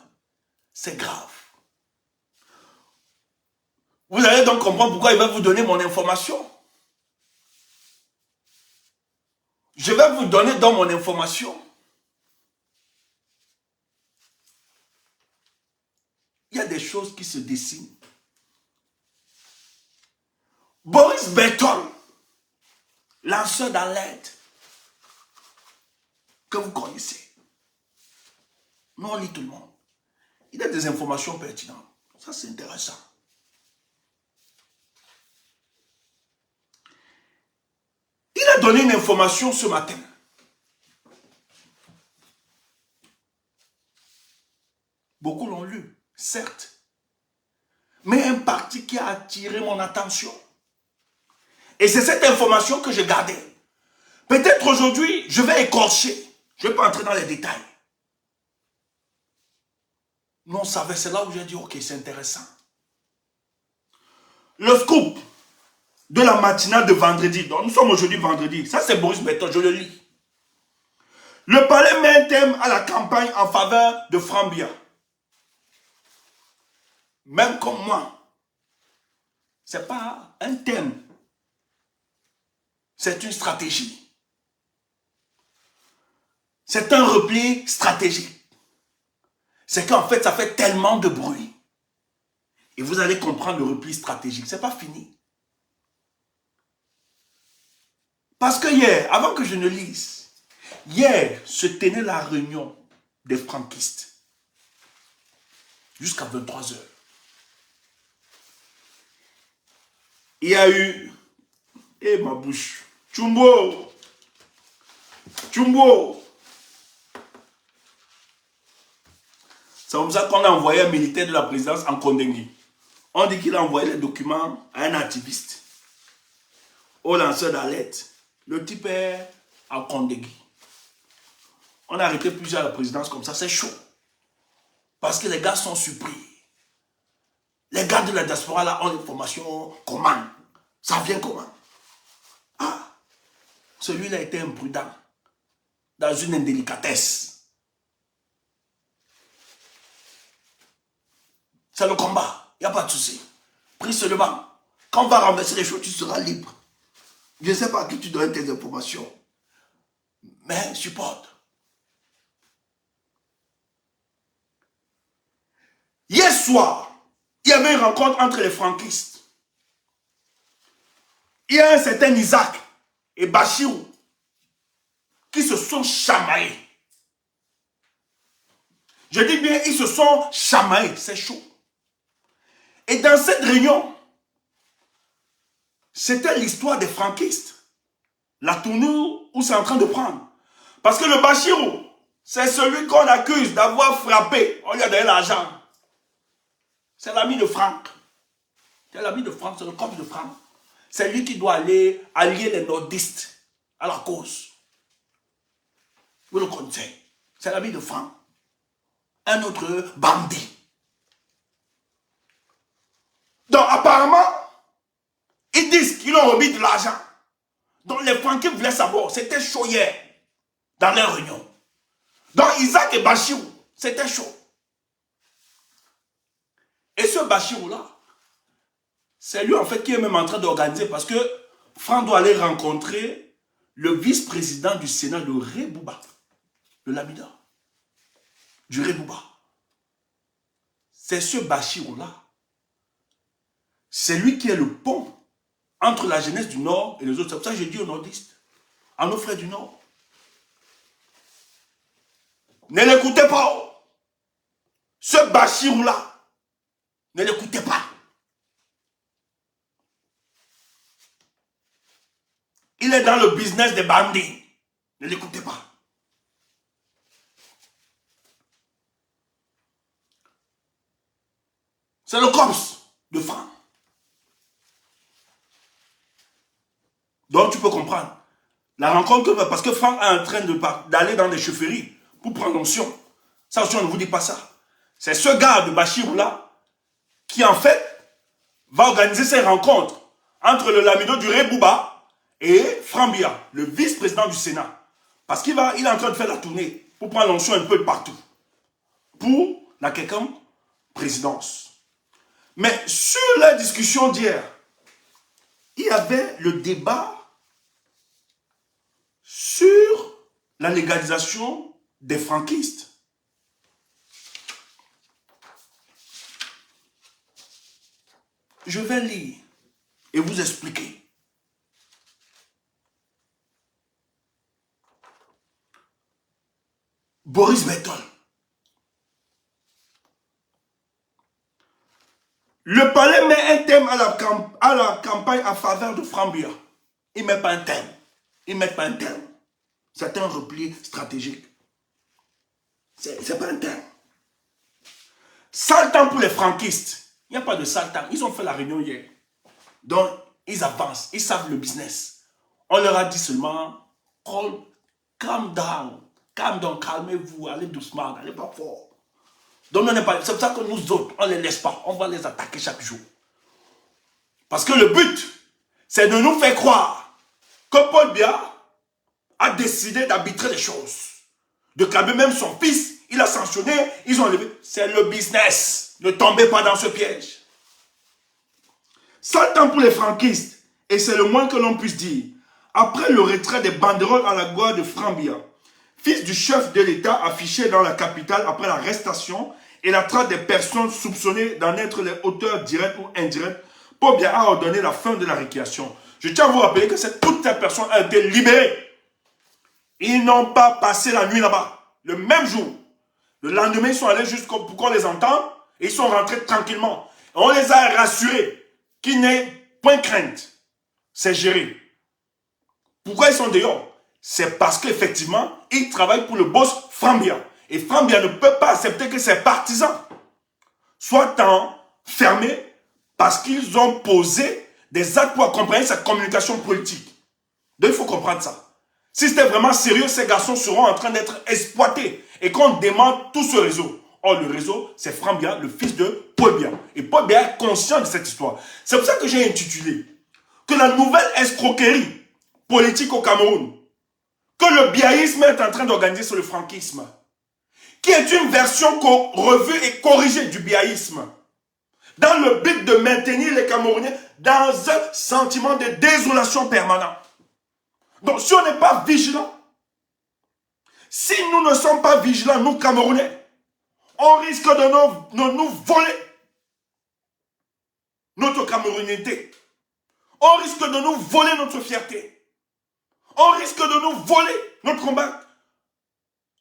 C'est grave. Vous allez donc comprendre pourquoi il va vous donner mon information. Je vais vous donner dans mon information. Il y a des choses qui se dessinent. Boris Berthold, lanceur d'alerte, que vous connaissez. Nous, on lit tout le monde. Il a des informations pertinentes. Ça, c'est intéressant. Il a donné une information ce matin. Beaucoup l'ont lu, certes. Mais un parti qui a attiré mon attention. Et c'est cette information que j'ai gardée. Peut-être aujourd'hui, je vais écorcher. Je ne vais pas entrer dans les détails. Mais on savait, c'est là où j'ai dit, ok, c'est intéressant. Le scoop de la matinale de vendredi, donc nous sommes aujourd'hui vendredi, ça c'est Boris Berthold, je le lis. Le palais met un thème à la campagne en faveur de Franck Biya. Même comme moi, ce n'est pas un thème, c'est une stratégie. C'est un repli stratégique. C'est qu'en fait, ça fait tellement de bruit. Et vous allez comprendre le repli stratégique. Ce n'est pas fini. Parce que hier, avant que je ne lise, hier se tenait la réunion des franquistes. Jusqu'à 23 h. Il y a eu... Eh ma bouche. Chumbo. Chumbo. C'est comme ça qu'on a envoyé un militaire de la présidence en Kondengui. On dit qu'il a envoyé les documents à un activiste, au lanceur d'alerte. Le type est à Kondengui. On a arrêté plusieurs à la présidence comme ça, c'est chaud. Parce que les gars sont surpris. Les gars de la diaspora là ont l'information comment? Ça vient comment? Ah, celui-là était imprudent, dans une indélicatesse. C'est le combat, il n'y a pas de souci. Prie seulement. Quand on va renverser les choses, tu seras libre. Je ne sais pas à qui tu donnes tes informations. Mais supporte. Hier soir, il y avait une rencontre entre les franquistes. Il y a un certain Isaac et Bachirou qui se sont chamaillés. Je dis bien, ils se sont chamaillés, c'est chaud. Et dans cette réunion, c'était l'histoire des franquistes. La tournure où c'est en train de prendre. Parce que le Bachirou, c'est celui qu'on accuse d'avoir frappé. On lui a donné l'argent. C'est l'ami de Franck. C'est l'ami de Franck, c'est le corps de Franck. C'est lui qui doit aller allier les nordistes à la cause. Vous le connaissez. C'est l'ami de Franck. Un autre bandit. Donc apparemment, ils disent qu'ils ont remis de l'argent. Donc les Franquis voulaient savoir, c'était chaud hier, dans leur réunion. Donc Isaac et Bachirou, c'était chaud. Et ce Bachirou-là, c'est lui en fait qui est même en train d'organiser parce que Franck doit aller rencontrer le vice-président du Sénat, le Rebouba, le Lamida, du Rebouba. C'est ce Bachirou-là. C'est lui qui est le pont entre la jeunesse du Nord et les autres. C'est pour ça que je dis aux nordistes, à nos frères du Nord, ne l'écoutez pas. Ce Bachirou-là, ne l'écoutez pas. Il est dans le business des bandits. Ne l'écoutez pas. C'est le corps de Franck. Donc tu peux comprendre. La rencontre, parce que Franck est en train d'aller dans des chaufferies pour prendre l'onction. Ça aussi, on ne vous dit pas ça. C'est ce gars de Bachirou là qui en fait va organiser ces rencontres entre le Lamido du Rebouba et Franck Biya, le vice-président du Sénat. Parce qu'il est en train de faire la tournée pour prendre l'onction un peu de partout. Pour la quelconque présidence. Mais sur la discussion d'hier, il y avait le débat sur la légalisation des franquistes. Je vais lire et vous expliquer. Boris Beton. Le palais met un thème à la campagne en faveur de Franck Biya. Il ne met pas un thème. Ils ne mettent pas un thème. C'est un repli stratégique. C'est pas un thème. Sale temps pour les franquistes. Il n'y a pas de sale temps. Ils ont fait la réunion hier. Donc, ils avancent. Ils savent le business. On leur a dit seulement, calm down. Calm down, calmez-vous. Allez doucement. Allez pas fort. Donc, c'est pour ça que nous autres, on ne les laisse pas. On va les attaquer chaque jour. Parce que le but, c'est de nous faire croire que Paul Biya a décidé d'arbitrer les choses. De calmer même son fils. Il a sanctionné, ils ont enlevé. C'est le business. Ne tombez pas dans ce piège. Sale temps pour les franquistes. Et c'est le moins que l'on puisse dire. Après le retrait des banderoles à la gloire de Franck Biya, fils du chef de l'État affiché dans la capitale après l'arrestation et la traite des personnes soupçonnées d'en être les auteurs directs ou indirects, Paul Biya a ordonné la fin de la récréation. Je tiens à vous rappeler que toutes ces personnes ont été libérées. Ils n'ont pas passé la nuit là-bas. Le même jour. Le lendemain, ils sont allés juste pour qu'on les entende et ils sont rentrés tranquillement. Et on les a rassurés qu'il n'ait point crainte. C'est géré. Pourquoi ils sont dehors? C'est parce qu'effectivement, ils travaillent pour le boss Franck Biya. Et Franck Biya ne peut pas accepter que ses partisans soient enfermés parce qu'ils ont posé des actes pour accompagner sa communication politique. Donc il faut comprendre ça. Si c'était vraiment sérieux, ces garçons seront en train d'être exploités et qu'on demande tout ce réseau. Or, le réseau, c'est Franck Biya, le fils de Paul Biya. Et Paul Biya est conscient de cette histoire. C'est pour ça que j'ai intitulé que la nouvelle escroquerie politique au Cameroun, que le biaïsme est en train d'organiser sur le franquisme, qui est une version revue et corrigée du biaïsme, dans le but de maintenir les Camerounais dans un sentiment de désolation permanent. Donc, si on n'est pas vigilant, si nous ne sommes pas vigilants, nous Camerounais, on risque de nous voler notre camerounité. On risque de nous voler notre fierté. On risque de nous voler notre combat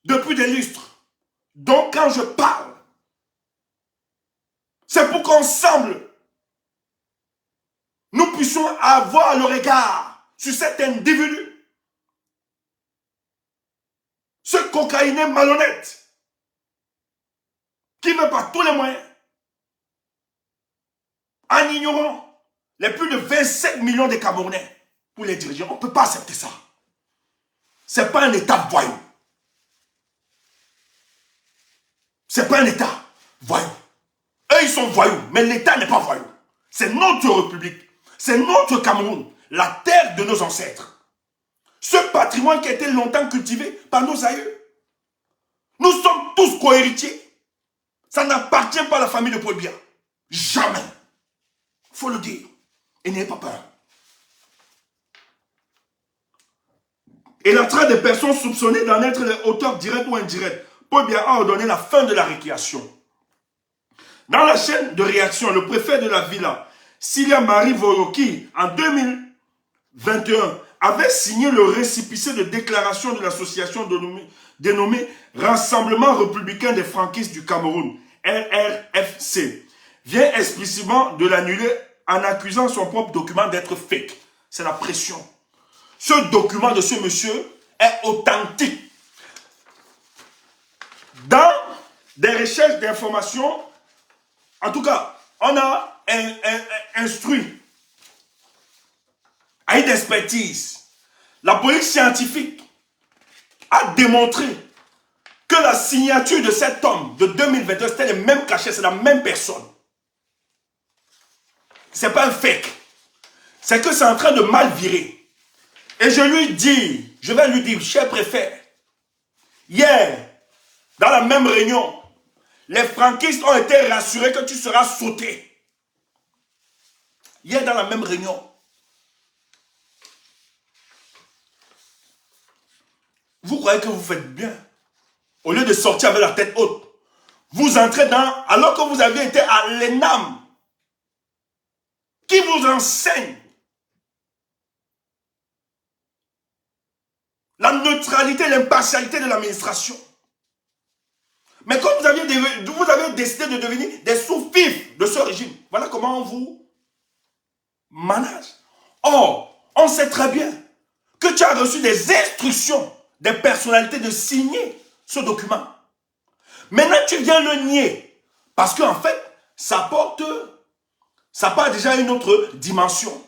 depuis des lustres. Donc, quand je parle, c'est pour qu'ensemble, nous puissions avoir le regard sur cet individu. Ce cocaïné malhonnête qui met par tous les moyens, en ignorant les plus de 27 millions de Camerounais pour les diriger. On ne peut pas accepter ça. Ce n'est pas un État voyou. Ce n'est pas un État voyou. Eux, ils sont voyous, mais l'État n'est pas voyou. C'est notre République. C'est notre Cameroun. La terre de nos ancêtres. Ce patrimoine qui a été longtemps cultivé par nos aïeux. Nous sommes tous cohéritiers. Ça n'appartient pas à la famille de Paul Biya. Jamais. Il faut le dire. Et n'ayez pas peur. Et la traite des personnes soupçonnées d'en être les auteurs directs ou indirects. Paul Biya a ordonné la fin de la récréation. Dans la chaîne de réaction, le préfet de la Villa, Silia Marie Voroki, en 2021, avait signé le récépissé de déclaration de l'association dénommée Rassemblement républicain des franquistes du Cameroun, RRFC, vient explicitement de l'annuler en accusant son propre document d'être fake. C'est la pression. Ce document de ce monsieur est authentique. Dans des recherches d'informations, en tout cas, on a instruit à une expertise. La police scientifique a démontré que la signature de cet homme de 2022, c'était le même cachet, c'est la même personne. C'est pas un fake. C'est que c'est en train de mal virer. Et je vais lui dire, cher préfet, hier, dans la même réunion, les franquistes ont été rassurés que tu seras sauté. Hier, dans la même réunion, vous croyez que vous faites bien. Au lieu de sortir avec la tête haute, vous entrez dans, alors que vous avez été à l'ENAM, qui vous enseigne la neutralité et l'impartialité de l'administration. Mais quand vous avez décidé de devenir des sous-fifs de ce régime, voilà comment on vous manage. Or, on sait très bien que tu as reçu des instructions des personnalités de signer ce document. Maintenant, tu viens le nier. Parce qu'en fait, ça part déjà une autre dimension.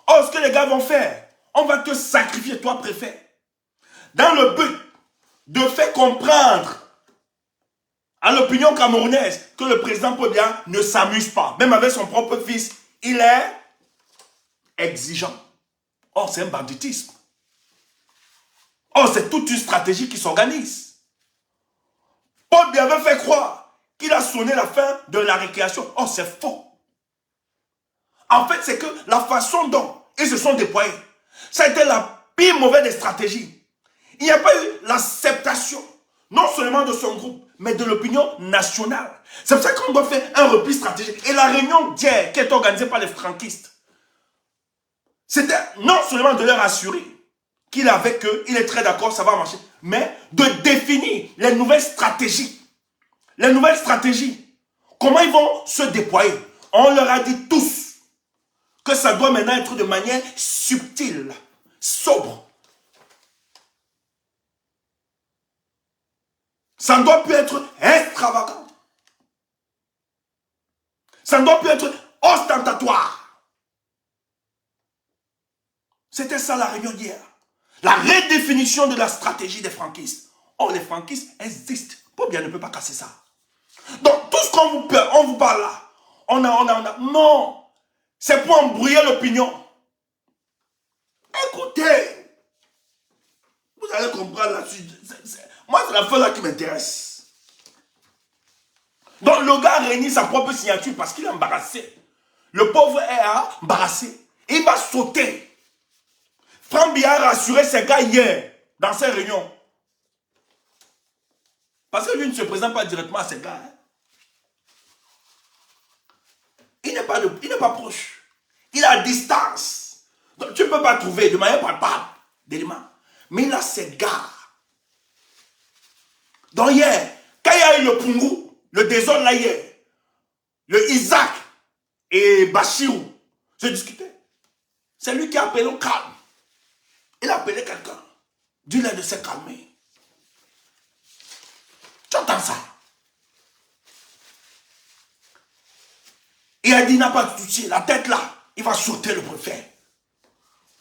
Or, ce que les gars vont faire, on va te sacrifier, toi, préfet, dans le but de faire comprendre à l'opinion camerounaise que le président Paul Biya ne s'amuse pas. Même avec son propre fils, il est exigeant. Or, c'est un banditisme. Or, c'est toute une stratégie qui s'organise. Paul Biya veut faire croire qu'il a sonné la fin de la récréation. Or, c'est faux. En fait, c'est que la façon dont ils se sont déployés, ça a été la pire mauvaise des stratégies. Il n'y a pas eu l'acceptation, non seulement de son groupe, mais de l'opinion nationale. C'est pour ça qu'on doit faire un repli stratégique. Et la réunion d'hier, qui est organisée par les franquistes, c'était non seulement de leur assurer qu'il est avec eux, il est très d'accord, ça va marcher, mais de définir les nouvelles stratégies. Les nouvelles stratégies. Comment ils vont se déployer. On leur a dit tous que ça doit maintenant être de manière subtile, sobre. Ça ne doit plus être extravagant. Ça ne doit plus être ostentatoire. C'était ça la réunion d'hier. La redéfinition de la stratégie des franquistes. Or, les franquistes existent. Paul Biya ne peut pas casser ça. Donc, tout ce qu'on vous parle là, on a. Non. C'est pour embrouiller l'opinion. Écoutez. Vous allez comprendre là-dessus. Moi, c'est la fin là qui m'intéresse. Donc, le gars réunit sa propre signature parce qu'il est embarrassé. Le pauvre est embarrassé. Il va sauter. Franck Biya a rassuré ses gars hier, dans ces réunions. Parce que lui ne se présente pas directement à ses gars. Hein. Il n'est pas proche. Il est à distance. Donc, tu ne peux pas trouver de manière palpable d'éléments. Mais il a ses gars. Donc hier, quand il y a eu le Pungu, le désordre là hier, le Isaac et Bachirou se discutaient. C'est lui qui a appelé au calme. Il a appelé quelqu'un. Dis-leur de se calmer. Tu entends ça? Il a dit, il n'a pas de souci, la tête là, il va sauter le préfet.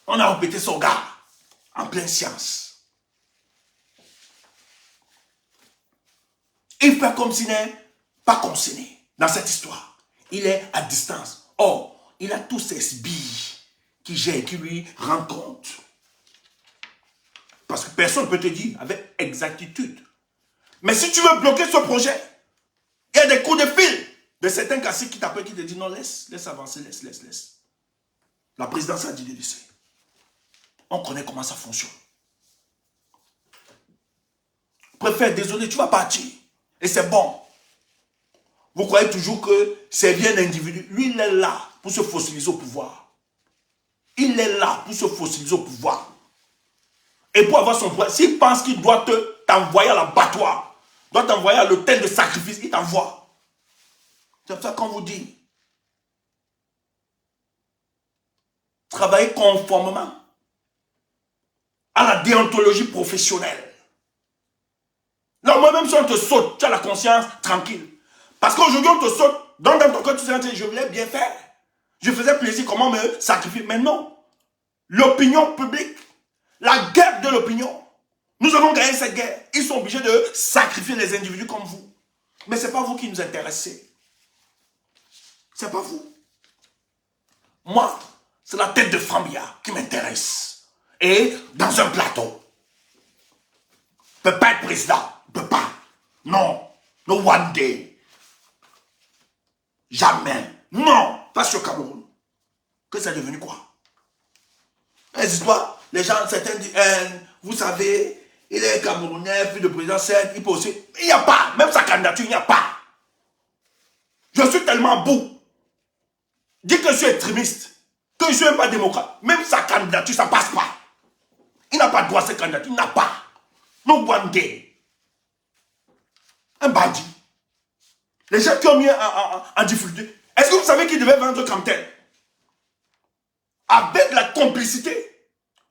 On a répété son gars en pleine science. Il fait comme s'il n'est pas concerné dans cette histoire. Il est à distance. Or, il a tous ses sbires qui gèrent, qui lui rendent compte. Parce que personne ne peut te dire avec exactitude. Mais si tu veux bloquer ce projet, il y a des coups de fil de certains caciques qui t'appellent, qui te disent non, laisse avancer, laisse. La présidence a dit de laisser. On connaît comment ça fonctionne. Préfère, désolé, tu vas partir. Et c'est bon. Vous croyez toujours que c'est bien l'individu. Lui, il est là pour se fossiliser au pouvoir. Il est là pour se fossiliser au pouvoir. Et pour avoir son pouvoir, s'il pense qu'il doit t'envoyer à l'abattoir, doit t'envoyer à l'autel de sacrifice, il t'envoie. C'est pour ça qu'on vous dit. Travaillez conformément à la déontologie professionnelle. Là, moi-même, si on te saute, tu as la conscience tranquille. Parce qu'aujourd'hui, on te saute, dans ton cœur, tu te dis, je voulais bien faire. Je faisais plaisir, comment me sacrifier. Mais non. L'opinion publique, la guerre de l'opinion. Nous avons gagné cette guerre. Ils sont obligés de sacrifier les individus comme vous. Mais ce n'est pas vous qui nous intéressez. Ce n'est pas vous. Moi, c'est la tête de Frambia qui m'intéresse. Et dans un plateau. Je ne peux pas être président. Je ne peux pas. Non. No one day. Jamais. Non. Pas sur Cameroun. Que c'est devenu quoi? Les histoires, les gens, certains disent, vous savez, il est Camerounais, puis le président Sène, il peut aussi. Il n'y a pas. Même sa candidature, il n'y a pas. Je suis tellement beau. Dis que je suis extrémiste, que je ne suis même pas démocrate. Même sa candidature, ça ne passe pas. Il n'a pas droit à cette candidature. Il n'a pas. No one day. Un bandit. Les gens qui ont mis en difficulté. Est-ce que vous savez qu'ils devaient vendre Camtel? Avec la complicité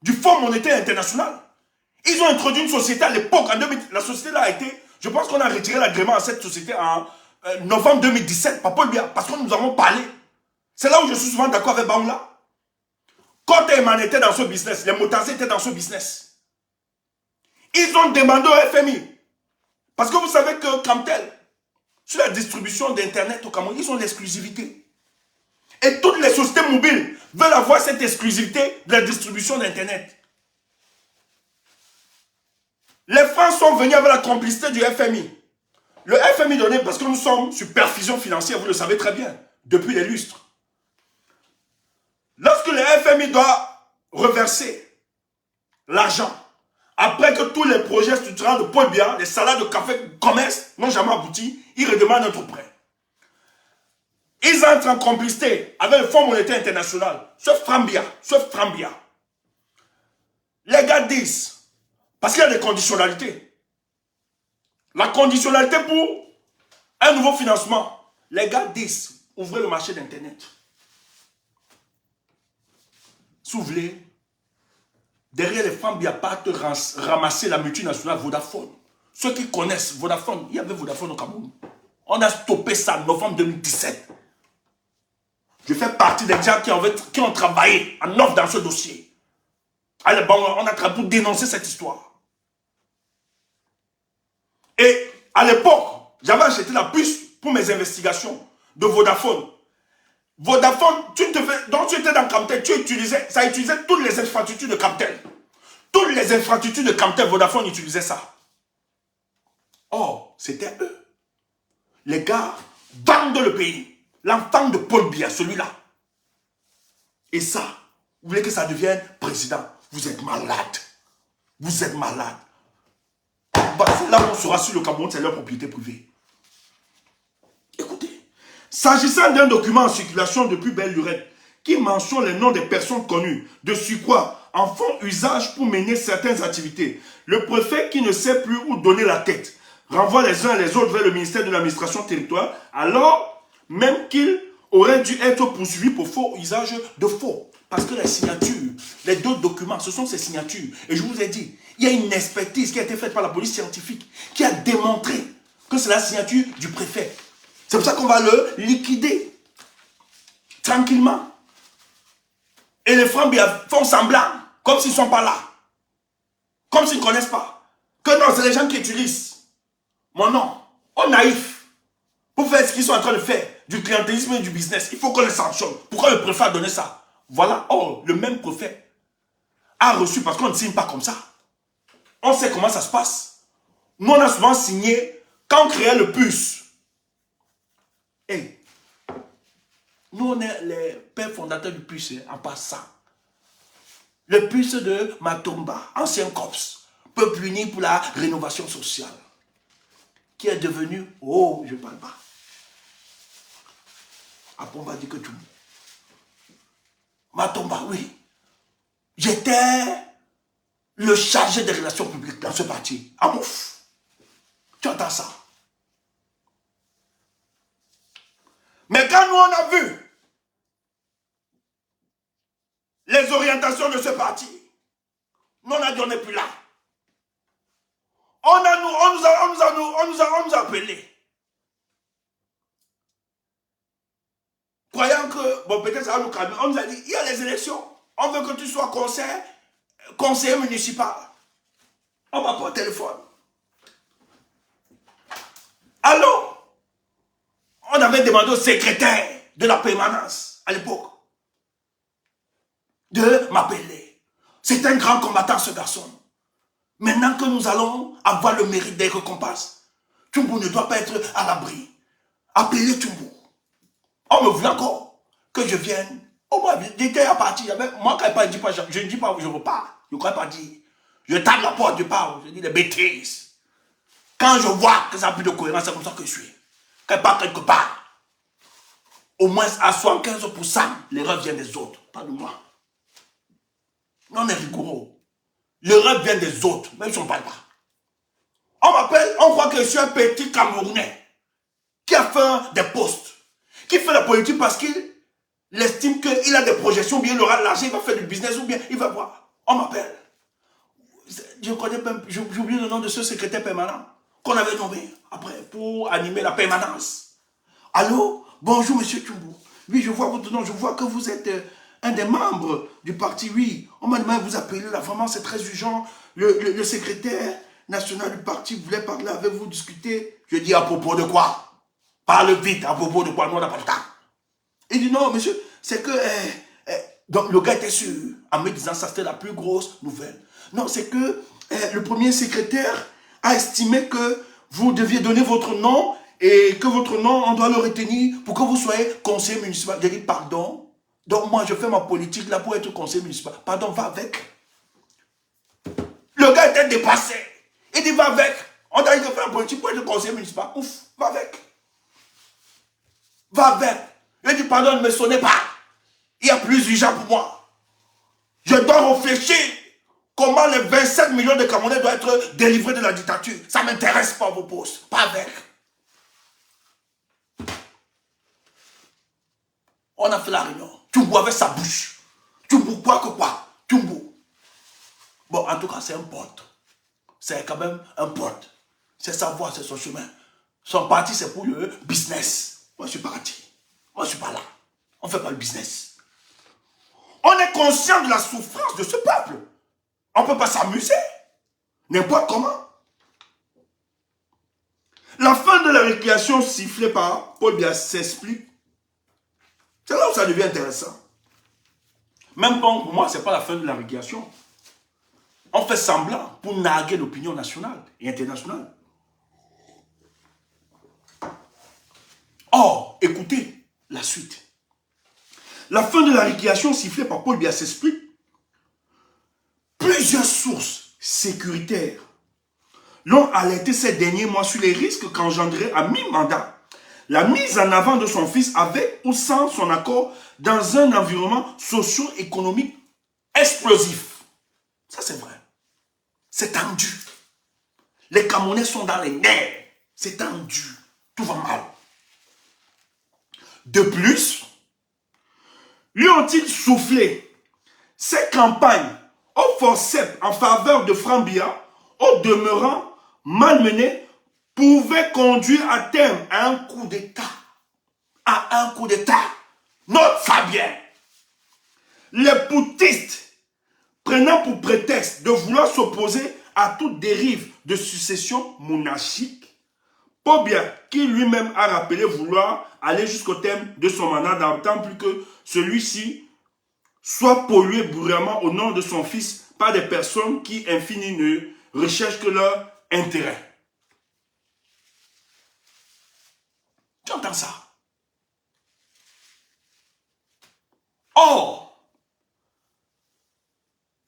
du Fonds monétaire international. Ils ont introduit une société à l'époque, en 2000. La société là a été, je pense qu'on a retiré l'agrément à cette société en novembre 2017, par Paul Biya, parce que nous avons parlé. C'est là où je suis souvent d'accord avec Bangla. Quand Eman était dans ce business, les motards étaient dans ce business. Ils ont demandé au FMI. Parce que vous savez que Camtel, sur la distribution d'Internet au Cameroun, ils ont l'exclusivité. Et toutes les sociétés mobiles veulent avoir cette exclusivité de la distribution d'Internet. Les Francs sont venus avec la complicité du FMI. Le FMI donné, parce que nous sommes sur perfusion financière, vous le savez très bien, depuis les lustres. Lorsque le FMI doit reverser l'argent, après que tous les projets structurants de Paul Biya, les salades de café commerce n'ont jamais abouti, ils redemandent notre prêt. Ils entrent en complicité avec le Fonds monétaire international, ce Frambia. Les gars disent, parce qu'il y a des conditionnalités. La conditionnalité pour un nouveau financement, les gars disent, ouvrez le marché d'Internet. Si vous voulez, derrière les Frambia partent ramasser la multinationale Vodafone. Ceux qui connaissent Vodafone, il y avait Vodafone au Cameroun. On a stoppé ça en novembre 2017. Je fais partie des gens qui ont travaillé en offre dans ce dossier. Allez, bon, on a travaillé pour dénoncer cette histoire. Et à l'époque, j'avais acheté la puce pour mes investigations de Vodafone. Vodafone, donc tu étais dans Camtel, ça utilisait toutes les infrastructures de Camtel. Toutes les infrastructures de Camtel, Vodafone utilisait ça. Or, c'était eux. Les gars vendent le pays. L'enfant de Paul Biya, celui-là. Et ça, vous voulez que ça devienne président? Vous êtes malade. Vous êtes malade. Bah, c'est là où on sera sur le Cameroun, c'est leur propriété privée. Écoutez, s'agissant d'un document en circulation depuis belle lurette, qui mentionne les noms des personnes connues, de surcroît, en font usage pour mener certaines activités, le préfet qui ne sait plus où donner la tête, renvoie les uns et les autres vers le ministère de l'administration territoriale, alors même qu'il aurait dû être poursuivi pour faux usage de faux. Parce que les signatures, les deux documents, ce sont ces signatures. Et je vous ai dit, il y a une expertise qui a été faite par la police scientifique qui a démontré que c'est la signature du préfet. C'est pour ça qu'on va le liquider tranquillement. Et les Frambia font semblant, comme s'ils ne sont pas là. Comme s'ils ne connaissent pas. Que non, c'est les gens qui utilisent mon nom. Oh naïf. pour faire ce qu'ils sont en train de faire, du clientélisme et du business. Il faut qu'on les sanctionne. Pourquoi le préfet a donné ça? Voilà. Or, le même préfet a reçu, parce qu'on ne signe pas comme ça. On sait comment ça se passe. Nous, on a souvent signé quand on créait le puce. Hey, nous, on est les pères fondateurs du puce, hein, en passant. Le puce de Matomba, ancien COPS, peuple uni pour la rénovation sociale, qui est devenu, oh, je ne parle pas. Après, on va dire que tout. Matomba, oui. J'étais le chargé des relations publiques dans ce parti. Amouf. Tu entends ça? Mais quand nous, on a vu les orientations de ce parti, nous, on a dit on n'est plus là. On nous a appelés. Croyant que, bon, peut-être ça va nous calmer. On nous a dit, il y a les élections. On veut que tu sois conseiller municipal. On m'a pas au téléphone. Allô? On avait demandé au secrétaire de la permanence, à l'époque, de m'appeler. C'est un grand combattant, ce garçon. Maintenant que nous allons avoir le mérite des récompenses, Tchoumbou ne doit pas être à l'abri. Appelez Tchoumbou. On me voulait encore que je vienne. Oh, moi, j'étais à partir. Moi, quand je ne dis pas, je ne dis pas où je repars. Je ne crois pas dire. Je tape la porte, je parle. Je dis des bêtises. Quand je vois que ça n'a plus de cohérence, c'est comme ça que je suis. Quand je pars quelque part, au moins à 75%, l'erreur vient des autres, pas de moi. On est rigoureux. L'erreur vient des autres, même si on ne parle pas. On m'appelle, on croit que je suis un petit Camerounais qui a fait des postes, qui fait la politique parce qu'il estime qu'il a des projections, ou bien il aura de l'argent, il va faire du business, ou bien il va voir. On m'appelle. Je connais même, j'ai oublié le nom de ce secrétaire permanent qu'on avait nommé après pour animer la permanence. Allô? Bonjour, monsieur Tchoumbou. Oui, je vois votre nom, je vois que vous êtes un des membres du parti. Oui, on m'a demandé de vous appeler là, vraiment c'est très urgent. Le secrétaire national du parti voulait parler avec vous, discuter. Je dis à propos de quoi? Parle vite, à propos de quoi? Nous on n'a pas le temps. Il dit non, monsieur, c'est que... donc le gars était sûr, en me disant ça c'était la plus grosse nouvelle. Non, c'est que le premier secrétaire a estimé que vous deviez donner votre nom et que votre nom, on doit le retenir pour que vous soyez conseiller municipal. J'ai dit pardon. Donc moi, je fais ma politique là pour être conseiller municipal. Pardon, va avec. Le gars était dépassé. Il dit va avec. On t'a dit de faire la politique pour être conseiller municipal. Ouf, va avec. Va avec. Il dit pardon, ne me sonnez pas. Il y a plus d'urgence pour moi. Je dois réfléchir comment les 27 millions de Camerounais doivent être délivrés de la dictature. Ça ne m'intéresse pas vos postes. Pas avec. On a fait la réunion. Tchoumbou avec sa bouche. Tchoumbou quoi que quoi. Tchoumbou. Bon, en tout cas, c'est un pote. C'est quand même un pote. C'est sa voie, c'est son chemin. Son parti, c'est pour le business. Moi, je suis parti. Moi, je ne suis pas là. On ne fait pas le business. On est conscient de la souffrance de ce peuple. On ne peut pas s'amuser. N'importe comment. La fin de la récréation sifflée par Paul Biya s'explique. C'est là où ça devient intéressant. Même pour moi, ce n'est pas la fin de la récréation. On fait semblant pour narguer l'opinion nationale et internationale. Or, écoutez la suite. La fin de la récréation sifflée par Paul Biya s'explique. Plusieurs sources sécuritaires l'ont alerté ces derniers mois sur les risques qu'engendrait à mi-mandat la mise en avant de son fils avec ou sans son accord dans un environnement socio-économique explosif. Ça, c'est vrai. C'est tendu. Les Camerounais sont dans les nerfs. C'est tendu. Tout va mal. De plus, lui ont-ils soufflé ces campagnes au forceps en faveur de Franck Biya, au demeurant malmené, pouvaient conduire à terme à un coup d'État. À un coup d'État. Note Fabien. Les poutistes, prenant pour prétexte de vouloir s'opposer à toute dérive de succession monarchique, Paul Biya, qui lui-même a rappelé vouloir aller jusqu'au terme de son mandat, d'autant plus que celui-ci soit pollué bruyamment au nom de son fils par des personnes qui, infini, ne recherchent que leur intérêt. Tu entends ça? Or,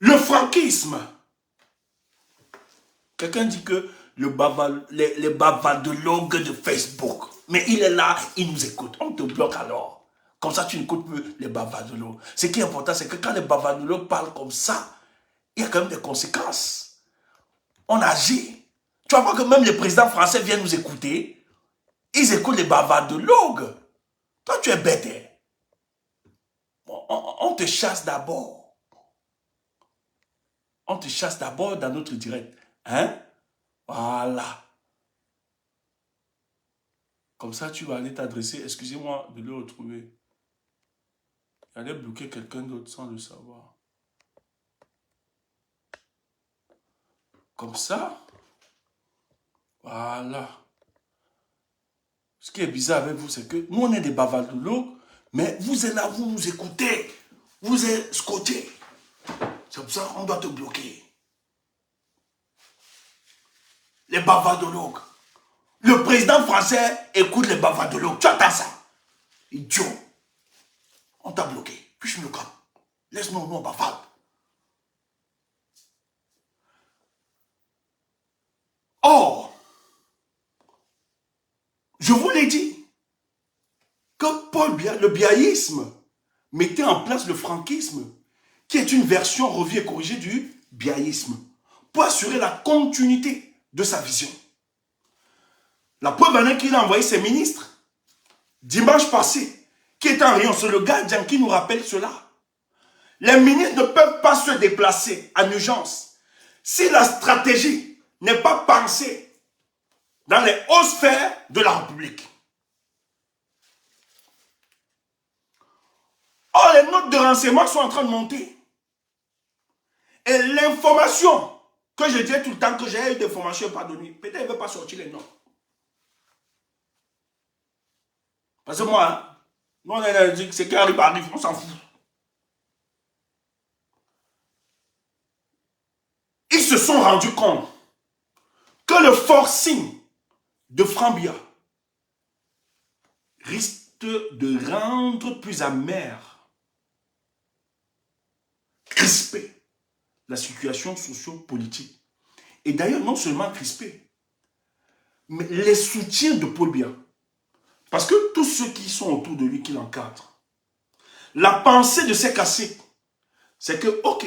le franquisme, quelqu'un dit que les bavardologues de Facebook, mais il est là, il nous écoute, on te bloque alors. Comme ça, tu n'écoutes plus les bavardologues. Ce qui est important, c'est que quand les bavardologues parlent comme ça, il y a quand même des conséquences. On agit. Tu vas voir que même les présidents français viennent nous écouter. Ils écoutent les bavardologues. Toi, tu es bête. Hein? On te chasse d'abord. On te chasse d'abord dans notre direct. Hein? Voilà. Comme ça, tu vas aller t'adresser. Excusez-moi de le retrouver. Il allait bloquer quelqu'un d'autre sans le savoir. Comme ça. Voilà. Ce qui est bizarre avec vous, c'est que nous, on est des bavardologues, mais vous êtes là, vous nous écoutez. Vous êtes scotché. C'est pour ça qu'on doit te bloquer. Les bavardologues. Le président français écoute les bavardologues. Tu entends ça? Idiot. On t'a bloqué. Puis je me calme. Laisse-nous, nous, on bavarde. Or, je vous l'ai dit, que Paul Biya, le biaïsme, mettait en place le franquisme, qui est une version revue et corrigée du biaïsme, pour assurer la continuité de sa vision. La preuve en est qu'il a envoyé ses ministres, dimanche passé, qui est en rayon, c'est le gardien qui nous rappelle cela. Les ministres ne peuvent pas se déplacer en urgence si la stratégie n'est pas pensée dans les hautes sphères de la République. Or, les notes de renseignement sont en train de monter. Et l'information que je disais tout le temps que j'ai eu des formations pas données, peut-être elle ne veut pas sortir les noms. Parce que moi, nous on a dit que ce qui arrive, on s'en fout. Ils se sont rendus compte que le forcing de Franck Biya risque de rendre plus amère, crispée, la situation socio-politique. Et d'ailleurs, non seulement crispée, mais les soutiens de Paul Biya. Parce que tous ceux qui sont autour de lui, qui l'encadrent, la pensée de ces caciques, c'est que, ok,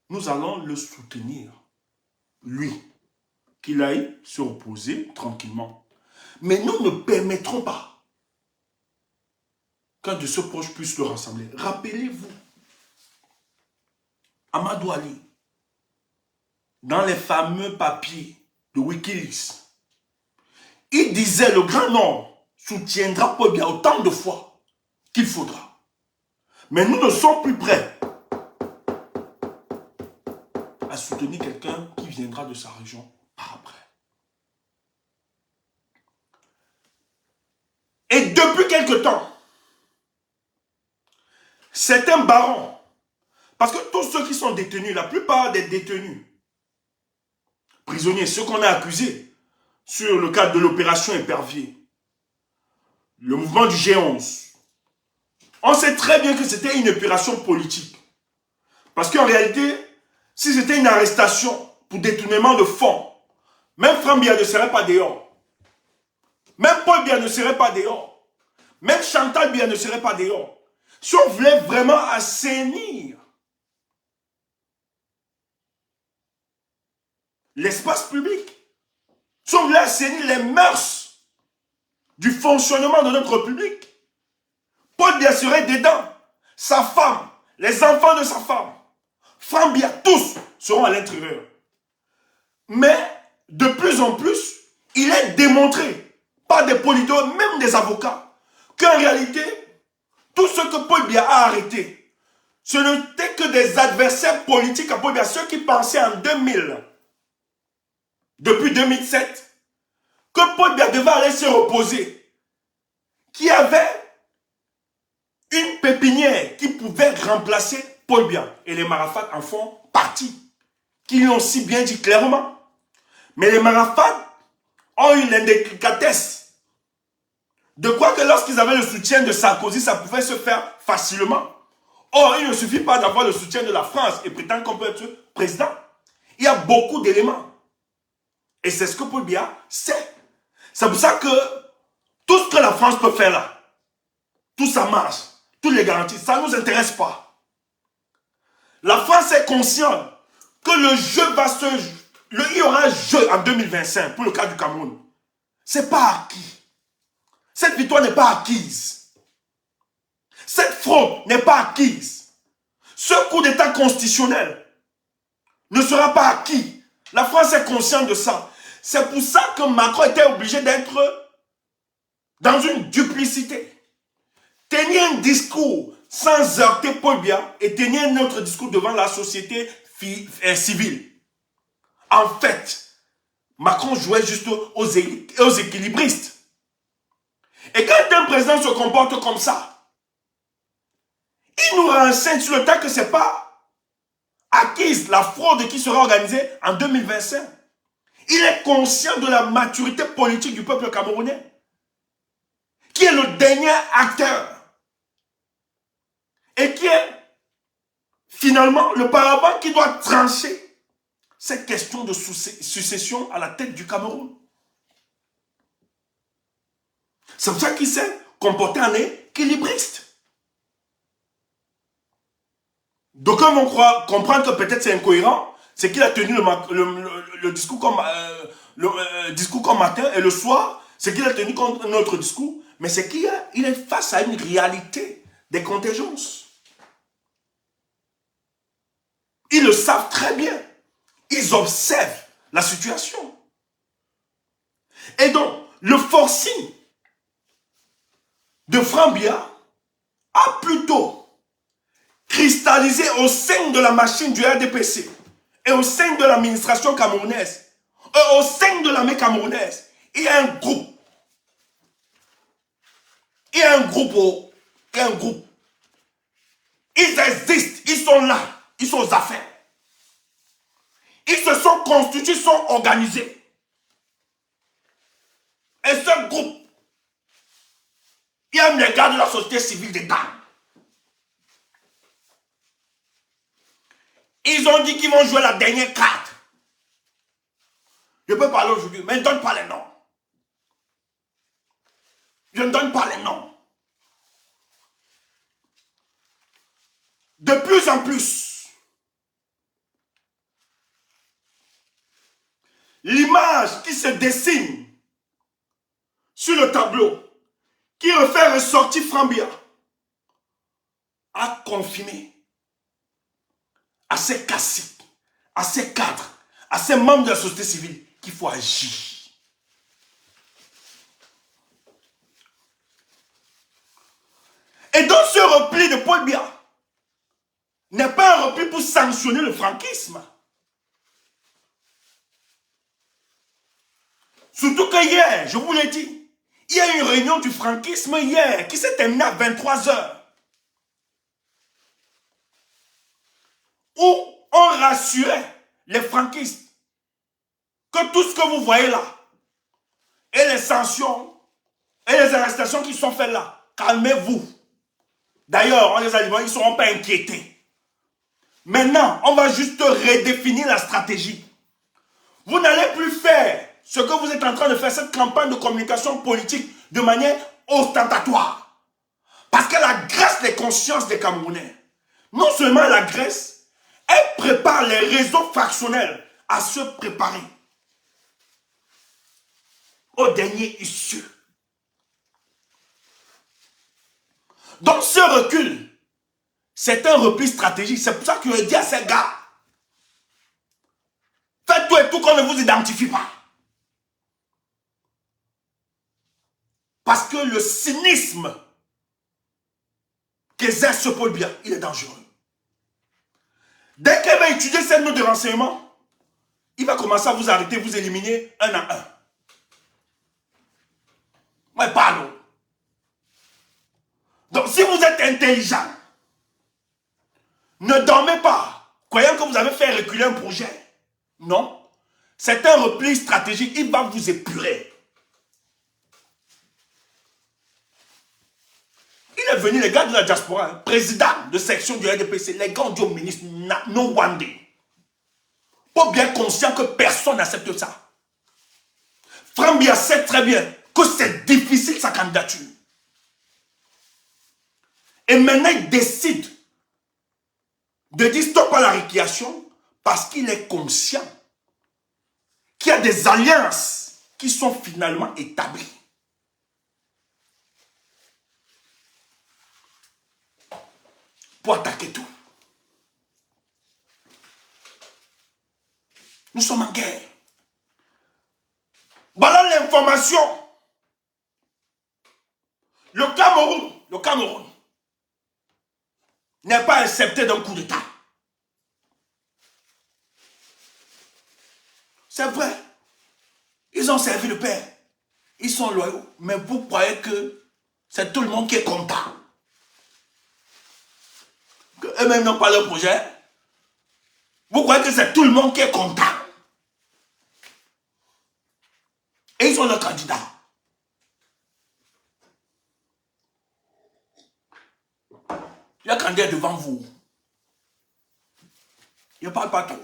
nous allons le soutenir, lui, qu'il aille se reposer tranquillement. Mais nous ne permettrons pas qu'un de ses proches puisse le rassembler. Rappelez-vous, Amadou Ali, dans les fameux papiers de Wikileaks, il disait le Grand Nord soutiendra Paul Biya autant de fois qu'il faudra. Mais nous ne sommes plus prêts à soutenir quelqu'un qui viendra de sa région par après. Et depuis quelque temps, certains barons, parce que tous ceux qui sont détenus, la plupart des détenus, prisonniers, ceux qu'on a accusés sur le cadre de l'opération Épervier, le mouvement du G11, on sait très bien que c'était une opération politique. Parce qu'en réalité, si c'était une arrestation pour détournement de fonds, même Franck Biya ne serait pas dehors. Même Paul Biya ne serait pas dehors. Même Chantal Biya ne serait pas dehors. Si on voulait vraiment assainir l'espace public, si on voulait assainir les mœurs du fonctionnement de notre République, Paul Biya serait dedans. Sa femme, les enfants de sa femme, Franck Biya, tous seront à l'intérieur. Mais de plus en plus, il est démontré par des politologues, même des avocats, qu'en réalité, tout ce que Paul Biya a arrêté, ce n'était que des adversaires politiques à Paul Biya, ceux qui pensaient en 2000, depuis 2007, que Paul Biya devait aller se reposer, qui avait une pépinière qui pouvait remplacer Paul Biya. Et les Marafat en font partie, qui lui ont si bien dit clairement. Mais les Marafat ont eu l'indélicatesse de quoi que lorsqu'ils avaient le soutien de Sarkozy, ça pouvait se faire facilement. Or, il ne suffit pas d'avoir le soutien de la France et prétendre qu'on peut être président. Il y a beaucoup d'éléments. Et c'est ce que Paul Biya sait. C'est pour ça que tout ce que la France peut faire là, tout ça marche, toutes les garanties, ça ne nous intéresse pas. La France est consciente que le jeu va se... il y aura un jeu en 2025 pour le cas du Cameroun. C'est pas acquis. Cette victoire n'est pas acquise. Cette fraude n'est pas acquise. Ce coup d'état constitutionnel ne sera pas acquis. La France est consciente de ça. C'est pour ça que Macron était obligé d'être dans une duplicité. Tenir un discours sans heurter Paul Biya et tenir un autre discours devant la société civile. En fait, Macron jouait juste aux équilibristes. Et quand un président se comporte comme ça, il nous renseigne sur le temps que ce n'est pas acquise la fraude qui sera organisée en 2025. Il est conscient de la maturité politique du peuple camerounais, qui est le dernier acteur et qui est finalement le paravent qui doit trancher cette question de succession à la tête du Cameroun. C'est pour ça qu'il s'est comporté en équilibriste. D'aucuns vont comprendre que peut-être c'est incohérent, c'est qu'il a tenu le discours comme matin et le soir, c'est qu'il a tenu un autre discours, mais c'est qu'il est face à une réalité des contingences. Ils le savent très bien. Ils observent la situation. Et donc, le forcing de Franck Biya a plutôt cristallisé au sein de la machine du RDPC et au sein de l'administration camerounaise, et au sein de l'armée camerounaise. Il y a un groupe. Il y a un groupe. Il y a un groupe. Ils existent. Ils sont là. Ils sont aux affaires. Ils se sont constitués, ils sont organisés. Et ce groupe, il y a même les gars de la société civile dedans. Ils ont dit qu'ils vont jouer la dernière carte. Je peux parler aujourd'hui, mais je ne donne pas les noms. Je ne donne pas les noms. De plus en plus, l'image qui se dessine sur le tableau, qui refait ressortir Franck Biya, a confirmé à ces caciques, à ces cadres, à ces membres de la société civile qu'il faut agir. Et donc ce repli de Paul Biya n'est pas un repli pour sanctionner le franquisme. Surtout que hier, je vous l'ai dit, il y a eu une réunion du franquisme hier qui s'est terminée à 23 h. Où on rassurait les franquistes que tout ce que vous voyez là, et les sanctions, et les arrestations qui sont faites là, calmez-vous. D'ailleurs, on les a dit, ils ne seront pas inquiétés. Maintenant, on va juste redéfinir la stratégie. Vous n'allez plus faire ce que vous êtes en train de faire, cette campagne de communication politique de manière ostentatoire. Parce qu'elle agresse les consciences des Camerounais. Non seulement elle agresse, elle prépare les réseaux factionnels à se préparer au dernier issue. Donc ce recul, c'est un repli stratégique. C'est pour ça que je dis à ces gars, faites tout et tout qu'on ne vous identifie pas. Parce que le cynisme qu'exerce ce Paul Biya, il est dangereux. Dès qu'il va étudier cette note de renseignement, il va commencer à vous arrêter, vous éliminer un à un. Moi, je parle. Donc, si vous êtes intelligent, ne dormez pas, croyant que vous avez fait reculer un projet. Non. C'est un repli stratégique. Il va vous épurer. Il est venu, les gars de la diaspora, hein, président de section du RDPC, les gars ont dit au ministre, no one day. Pas bien conscient que personne n'accepte ça. Frambia sait très bien que c'est difficile sa candidature. Et maintenant, il décide de dire stop à la récréation parce qu'il est conscient qu'il y a des alliances qui sont finalement établies. Pour attaquer tout. Nous sommes en guerre. Voilà l'information. Le Cameroun n'est pas accepté d'un coup d'État. C'est vrai. Ils ont servi le père. Ils sont loyaux. Mais vous croyez que c'est tout le monde qui est content. Eux-mêmes n'ont pas leur projet. Vous croyez que c'est tout le monde qui est content. Et ils sont leurs candidats. Il y a un candidat devant vous. Il ne parle pas trop.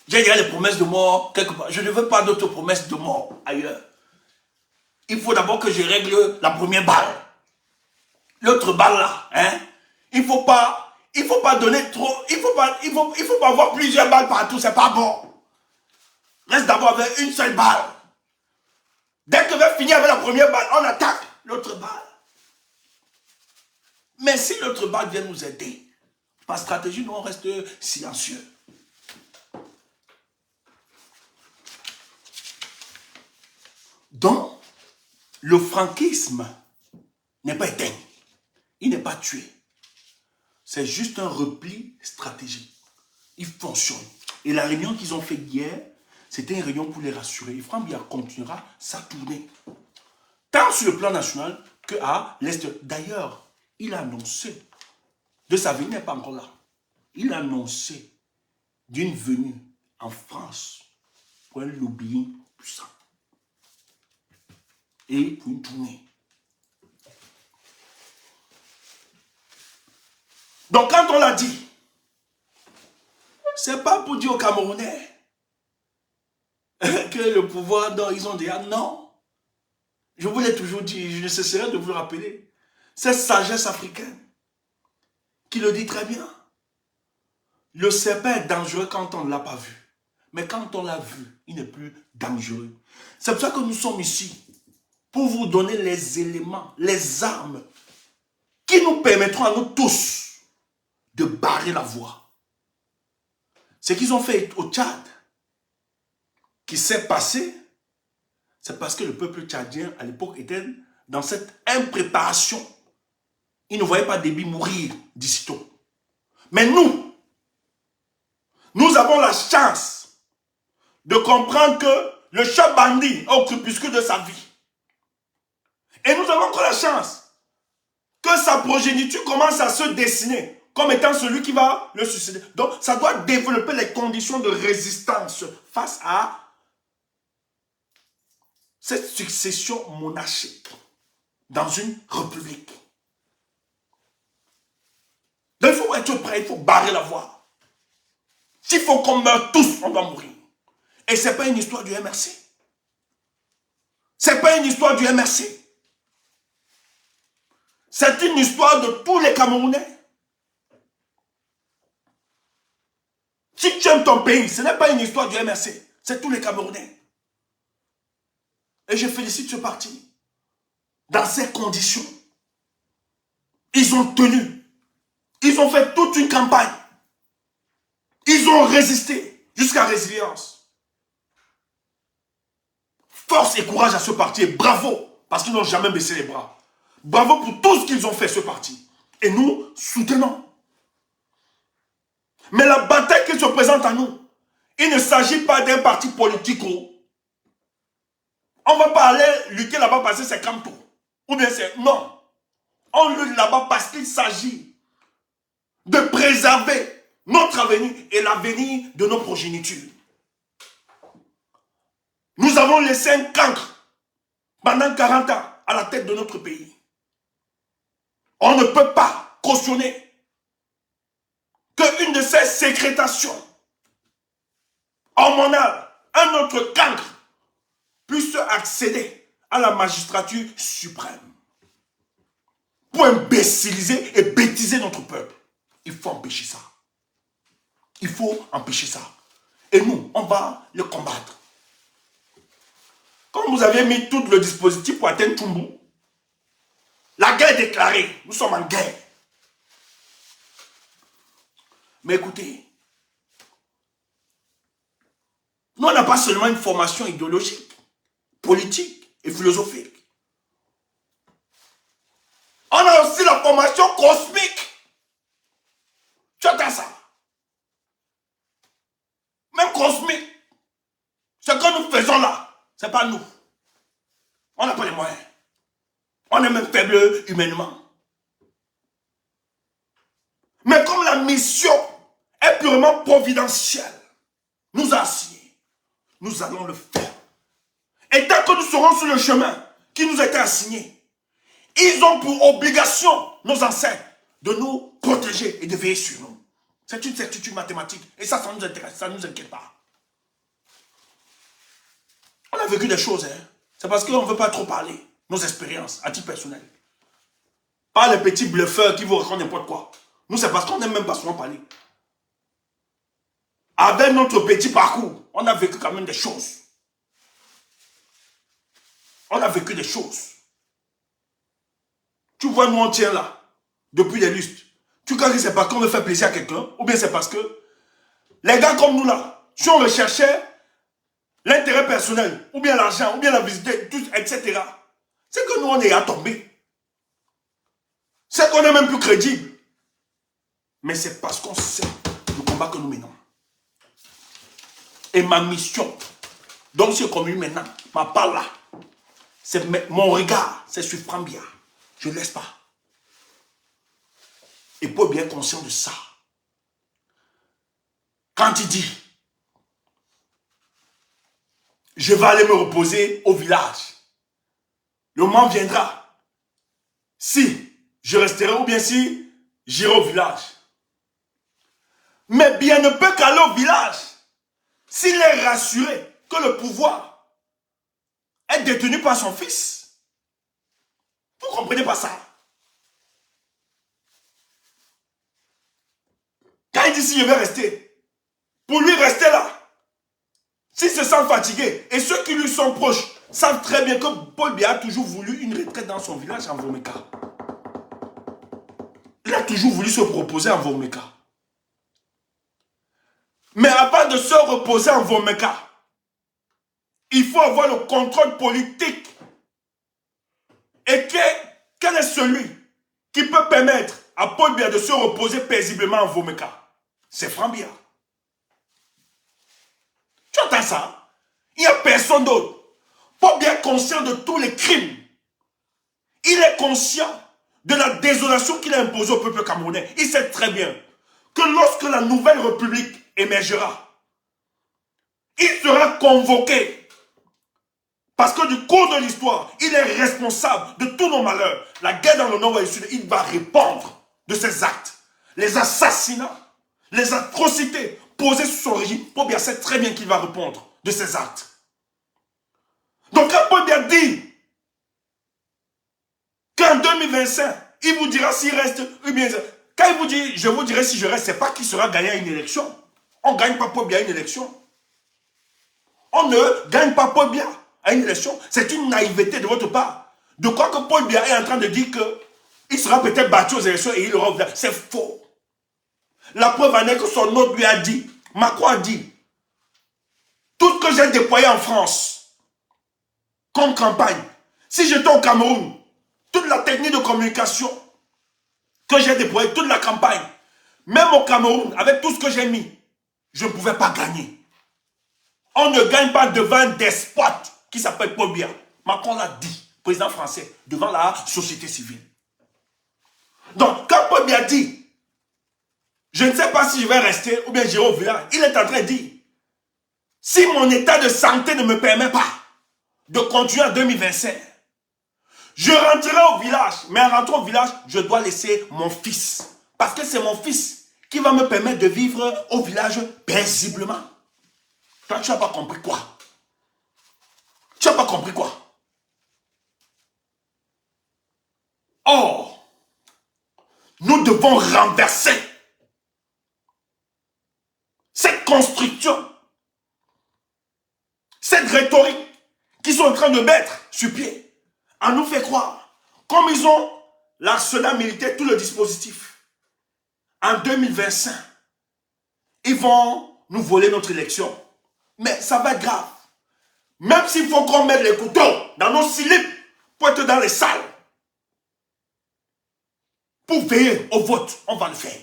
J'ai dit les promesses de mort quelque part. Je ne veux pas d'autres promesses de mort ailleurs. Il faut d'abord que je règle la première balle. L'autre balle là, hein. Il faut pas donner trop. Il faut pas avoir plusieurs balles partout. C'est pas bon. Reste d'abord avec une seule balle. Dès que je vais finir avec la première balle, on attaque l'autre balle. Mais si l'autre balle vient nous aider, par stratégie, nous on reste silencieux. Donc, le franquisme n'est pas éteint. Il n'est pas tué. C'est juste un repli stratégique. Il fonctionne. Et la réunion qu'ils ont fait hier, c'était une réunion pour les rassurer. Et Frambia continuera sa tournée. Tant sur le plan national que à l'Est. D'ailleurs, il a annoncé de sa venue, il n'est pas encore là. Il a annoncé d'une venue en France pour un lobbying puissant. Et pour une tournée. Donc quand on l'a dit, c'est pas pour dire aux Camerounais que le pouvoir, non, ils ont dit, ah non. Je vous l'ai toujours dit, je ne cesserai de vous le rappeler. Cette sagesse africaine qui le dit très bien. Le serpent est dangereux quand on ne l'a pas vu. Mais quand on l'a vu, il n'est plus dangereux. C'est pour ça que nous sommes ici. Pour vous donner les éléments, les armes qui nous permettront à nous tous de barrer la voie. Ce qu'ils ont fait au Tchad, qui s'est passé, c'est parce que le peuple tchadien, à l'époque, était dans cette impréparation. Il ne voyait pas Déby mourir d'ici tôt. Mais nous avons la chance de comprendre que le chat bandit est au crépuscule de sa vie. Et nous avons encore la chance que sa progéniture commence à se dessiner comme étant celui qui va le succéder. Donc, ça doit développer les conditions de résistance face à cette succession monarchique dans une république. Donc, il faut être prêt, il faut barrer la voie. S'il faut qu'on meure tous, on va mourir. Et ce n'est pas une histoire du MRC. Ce n'est pas une histoire du MRC. C'est une histoire de tous les Camerounais. Si tu aimes ton pays, ce n'est pas une histoire du MRC. C'est tous les Camerounais. Et je félicite ce parti. Dans ces conditions, ils ont tenu. Ils ont fait toute une campagne. Ils ont résisté jusqu'à résilience. Force et courage à ce parti et bravo parce qu'ils n'ont jamais baissé les bras. Bravo pour tout ce qu'ils ont fait, ce parti. Et nous soutenons. Mais la bataille qui se présente à nous, il ne s'agit pas d'un parti politique. On ne va pas aller lutter là-bas parce que c'est Kamto. Ou bien c'est... Non. On lutte là-bas parce qu'il s'agit de préserver notre avenir et l'avenir de nos progénitures. Nous avons laissé un cancre pendant 40 ans à la tête de notre pays. On ne peut pas cautionner qu'une de ces sécrétations hormonales, un autre cancre, puisse accéder à la magistrature suprême pour imbéciliser et bêtiser notre peuple. Il faut empêcher ça. Il faut empêcher ça. Et nous, on va le combattre. Comme vous avez mis tout le dispositif pour atteindre Tchumbu, la guerre est déclarée. Nous sommes en guerre. Mais écoutez, nous, on n'a pas seulement une formation idéologique, politique et philosophique. On a aussi la formation cosmique. Tu entends ça? Même cosmique. Ce que nous faisons là, ce n'est pas nous. On n'a pas les moyens. On est même faible humainement. Mais comme la mission est purement providentielle, nous a assigné, nous allons le faire. Et tant que nous serons sur le chemin qui nous a été assigné, ils ont pour obligation, nos ancêtres, de nous protéger et de veiller sur nous. C'est une certitude mathématique. Et ça nous intéresse, ça ne nous inquiète pas. On a vécu des choses, hein. C'est parce qu'on ne veut pas trop parler. Nos expériences, à titre personnel. Pas les petits bluffeurs qui vous racontent n'importe quoi. Nous, c'est parce qu'on n'aime même pas souvent parler. Avec notre petit parcours, on a vécu quand même des choses. On a vécu des choses. Tu vois, nous on tient là, depuis des lustres. Tu crois que c'est parce qu'on veut faire plaisir à quelqu'un, ou bien c'est parce que les gars comme nous là, si on recherchait l'intérêt personnel, ou bien l'argent, ou bien la visite, etc. C'est que nous on est à tomber. C'est qu'on est même plus crédible. Mais c'est parce qu'on sait le combat que nous menons. Et ma mission, donc c'est comme lui maintenant, ma parole là, c'est mon regard, c'est sur Frambia. Je ne laisse pas. Et Paul est bien conscient de ça. Quand il dit, je vais aller me reposer au village. Le moment viendra. Si je resterai ou bien si j'irai au village. Mais bien ne peut qu'aller au village s'il est rassuré que le pouvoir est détenu par son fils. Vous ne comprenez pas ça? Quand il dit si je vais rester, pour lui rester là, s'il se sent fatigué, et ceux qui lui sont proches savent très bien que Paul Biya a toujours voulu une retraite dans son village en Vomeka. Il a toujours voulu se reposer en Vomeka. Mais avant de se reposer en Vomeka, il faut avoir le contrôle politique. Et quel est celui qui peut permettre à Paul Biya de se reposer paisiblement en Vomeka? C'est Frambia. Tu entends ça? Il n'y a personne d'autre. Paul Biya est conscient de tous les crimes. Il est conscient de la désolation qu'il a imposée au peuple camerounais. Il sait très bien que lorsque la nouvelle république émergera, il sera convoqué. Parce que du cours de l'histoire, il est responsable de tous nos malheurs. La guerre dans le nord et le sud, il va répondre de ses actes. Les assassinats, les atrocités posées sur son régime. Paul Biya sait très bien qu'il va répondre de ses actes. Donc quand Paul Biya dit qu'en 2025, il vous dira s'il reste, ou bien quand il vous dit je vous dirai si je reste, c'est pas qui sera gagné à une élection. On ne gagne pas Paul Biya à une élection. On ne gagne pas Paul Biya à une élection. C'est une naïveté de votre part. De quoi que Paul Biya est en train de dire qu'il sera peut-être battu aux élections et il aura... C'est faux. La preuve en est que son hôte lui a dit, Macron a dit, tout ce que j'ai déployé en France comme campagne, si j'étais au Cameroun, toute la technique de communication que j'ai déployée, toute la campagne, même au Cameroun, avec tout ce que j'ai mis, je ne pouvais pas gagner. On ne gagne pas devant un despote qui s'appelle Paul Biya. Macron l'a dit, président français, devant la société civile. Donc, quand Paul Biya dit, je ne sais pas si je vais rester ou bien j'irai au village, il est en train de dire, si mon état de santé ne me permet pas de continuer en 2025, je rentrerai au village, mais en rentrant au village, je dois laisser mon fils. Parce que c'est mon fils qui va me permettre de vivre au village paisiblement. Toi, tu n'as pas compris quoi? Tu n'as pas compris quoi? Or, nous devons renverser cette construction, cette rhétorique qu'ils sont en train de mettre sur pied. On nous fait croire, comme ils ont l'arsenal militaire, tout le dispositif, en 2025, ils vont nous voler notre élection. Mais ça va être grave. Même s'il faut qu'on mette les couteaux dans nos slips pour être dans les salles, pour veiller au vote, on va le faire.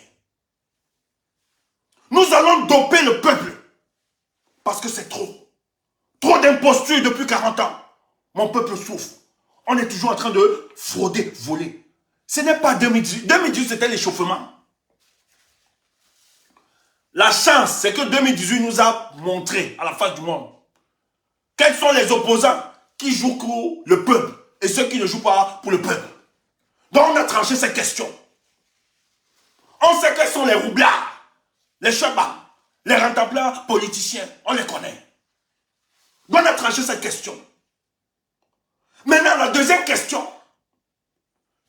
Nous allons doper le peuple parce que c'est trop. Trop d'imposture depuis 40 ans. Mon peuple souffre. On est toujours en train de frauder, voler. Ce n'est pas 2018. 2018, c'était l'échauffement. La chance, c'est que 2018 nous a montré à la face du monde quels sont les opposants qui jouent pour le peuple et ceux qui ne jouent pas pour le peuple. Donc on a tranché cette question. On sait quels sont les roublards, les chabas, les rentables politiciens. On les connaît. Donc on a tranché cette question. Maintenant, la deuxième question,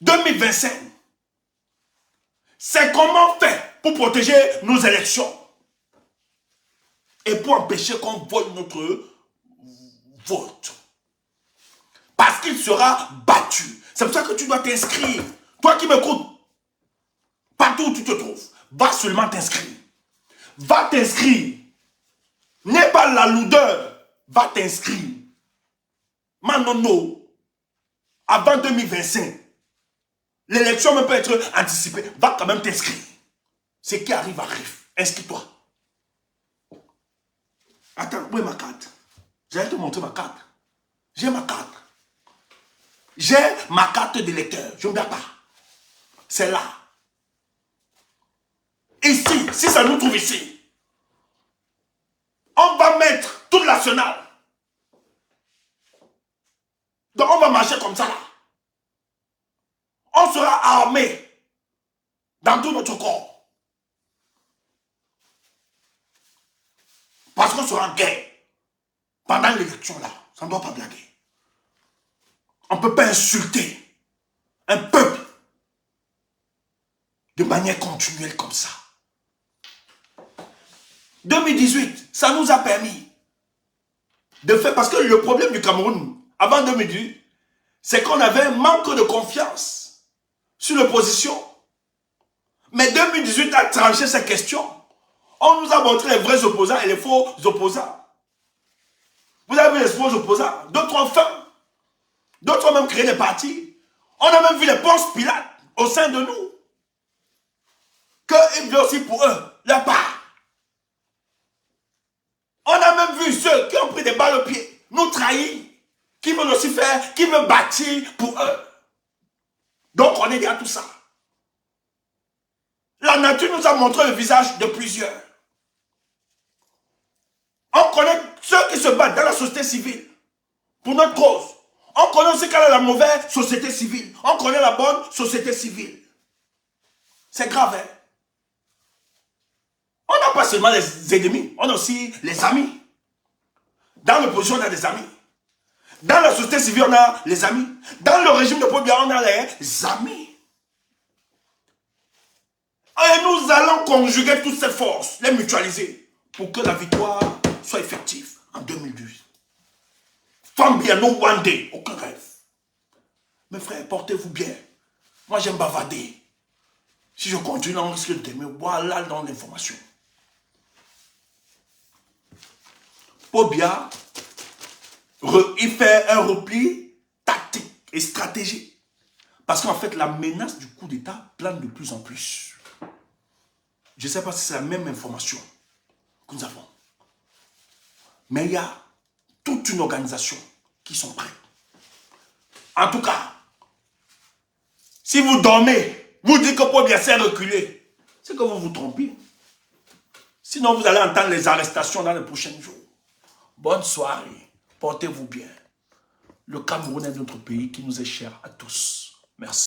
2025, c'est comment faire pour protéger nos élections et pour empêcher qu'on vole notre vote. Parce qu'il sera battu. C'est pour ça que tu dois t'inscrire. Toi qui m'écoutes, partout où tu te trouves, va seulement t'inscrire. Va t'inscrire. N'aie pas la lourdeur. Va t'inscrire. Manono, avant 2025, l'élection peut être anticipée. Va quand même t'inscrire. Ce qui arrive, arrive. Inscris-toi. Attends, où est ma carte? J'allais te montrer ma carte. J'ai ma carte. J'ai ma carte d'électeur. Je ne viens pas. C'est là. Ici, si ça nous trouve ici, on va mettre toute l'arsenal. Donc on va marcher comme ça là. On sera armé dans tout notre corps. Parce qu'on sera en guerre. Pendant l'élection là, ça ne doit pas blaguer. On ne peut pas insulter un peuple de manière continuelle comme ça. 2018, ça nous a permis de faire, parce que le problème du Cameroun, avant 2018, c'est qu'on avait un manque de confiance sur l'opposition. Mais 2018 a tranché cette question. On nous a montré les vrais opposants et les faux opposants. Vous avez vu les faux opposants? D'autres ont faim. D'autres ont même créé des partis. On a même vu les Ponce Pilate au sein de nous. Qu'ils veulent aussi pour eux leur part. On a même vu ceux qui ont pris des balles au pied, nous trahir, qui veulent aussi faire, qui veulent bâtir pour eux. Donc on est derrière tout ça. La nature nous a montré le visage de plusieurs. On connaît ceux qui se battent dans la société civile pour notre cause. On connaît aussi quelle est la mauvaise société civile. On connaît la bonne société civile. C'est grave, hein? On n'a pas seulement les ennemis, on a aussi les amis. Dans l'opposition, on a des amis. Dans la société civile, on a les amis. Dans le régime de Paul Biya, on a les amis. Et nous allons conjuguer toutes ces forces, les mutualiser, pour que la victoire soit effective en 2012. Fambiano one day, aucun rêve. Mes frères, portez-vous bien. Moi, j'aime bavader. Si je continue, on risque de t'aimer. Voilà dans l'information. Paul Biya, il fait un repli tactique et stratégique. Parce qu'en fait, la menace du coup d'État plane de plus en plus. Je ne sais pas si c'est la même information que nous avons. Mais il y a toute une organisation qui sont prêts. En tout cas, si vous dormez, vous dites que Paul Biya s'est reculé, c'est que vous vous trompez. Sinon, vous allez entendre les arrestations dans les prochains jours. Bonne soirée. Portez-vous bien. Le Cameroun est notre pays qui nous est cher à tous. Merci.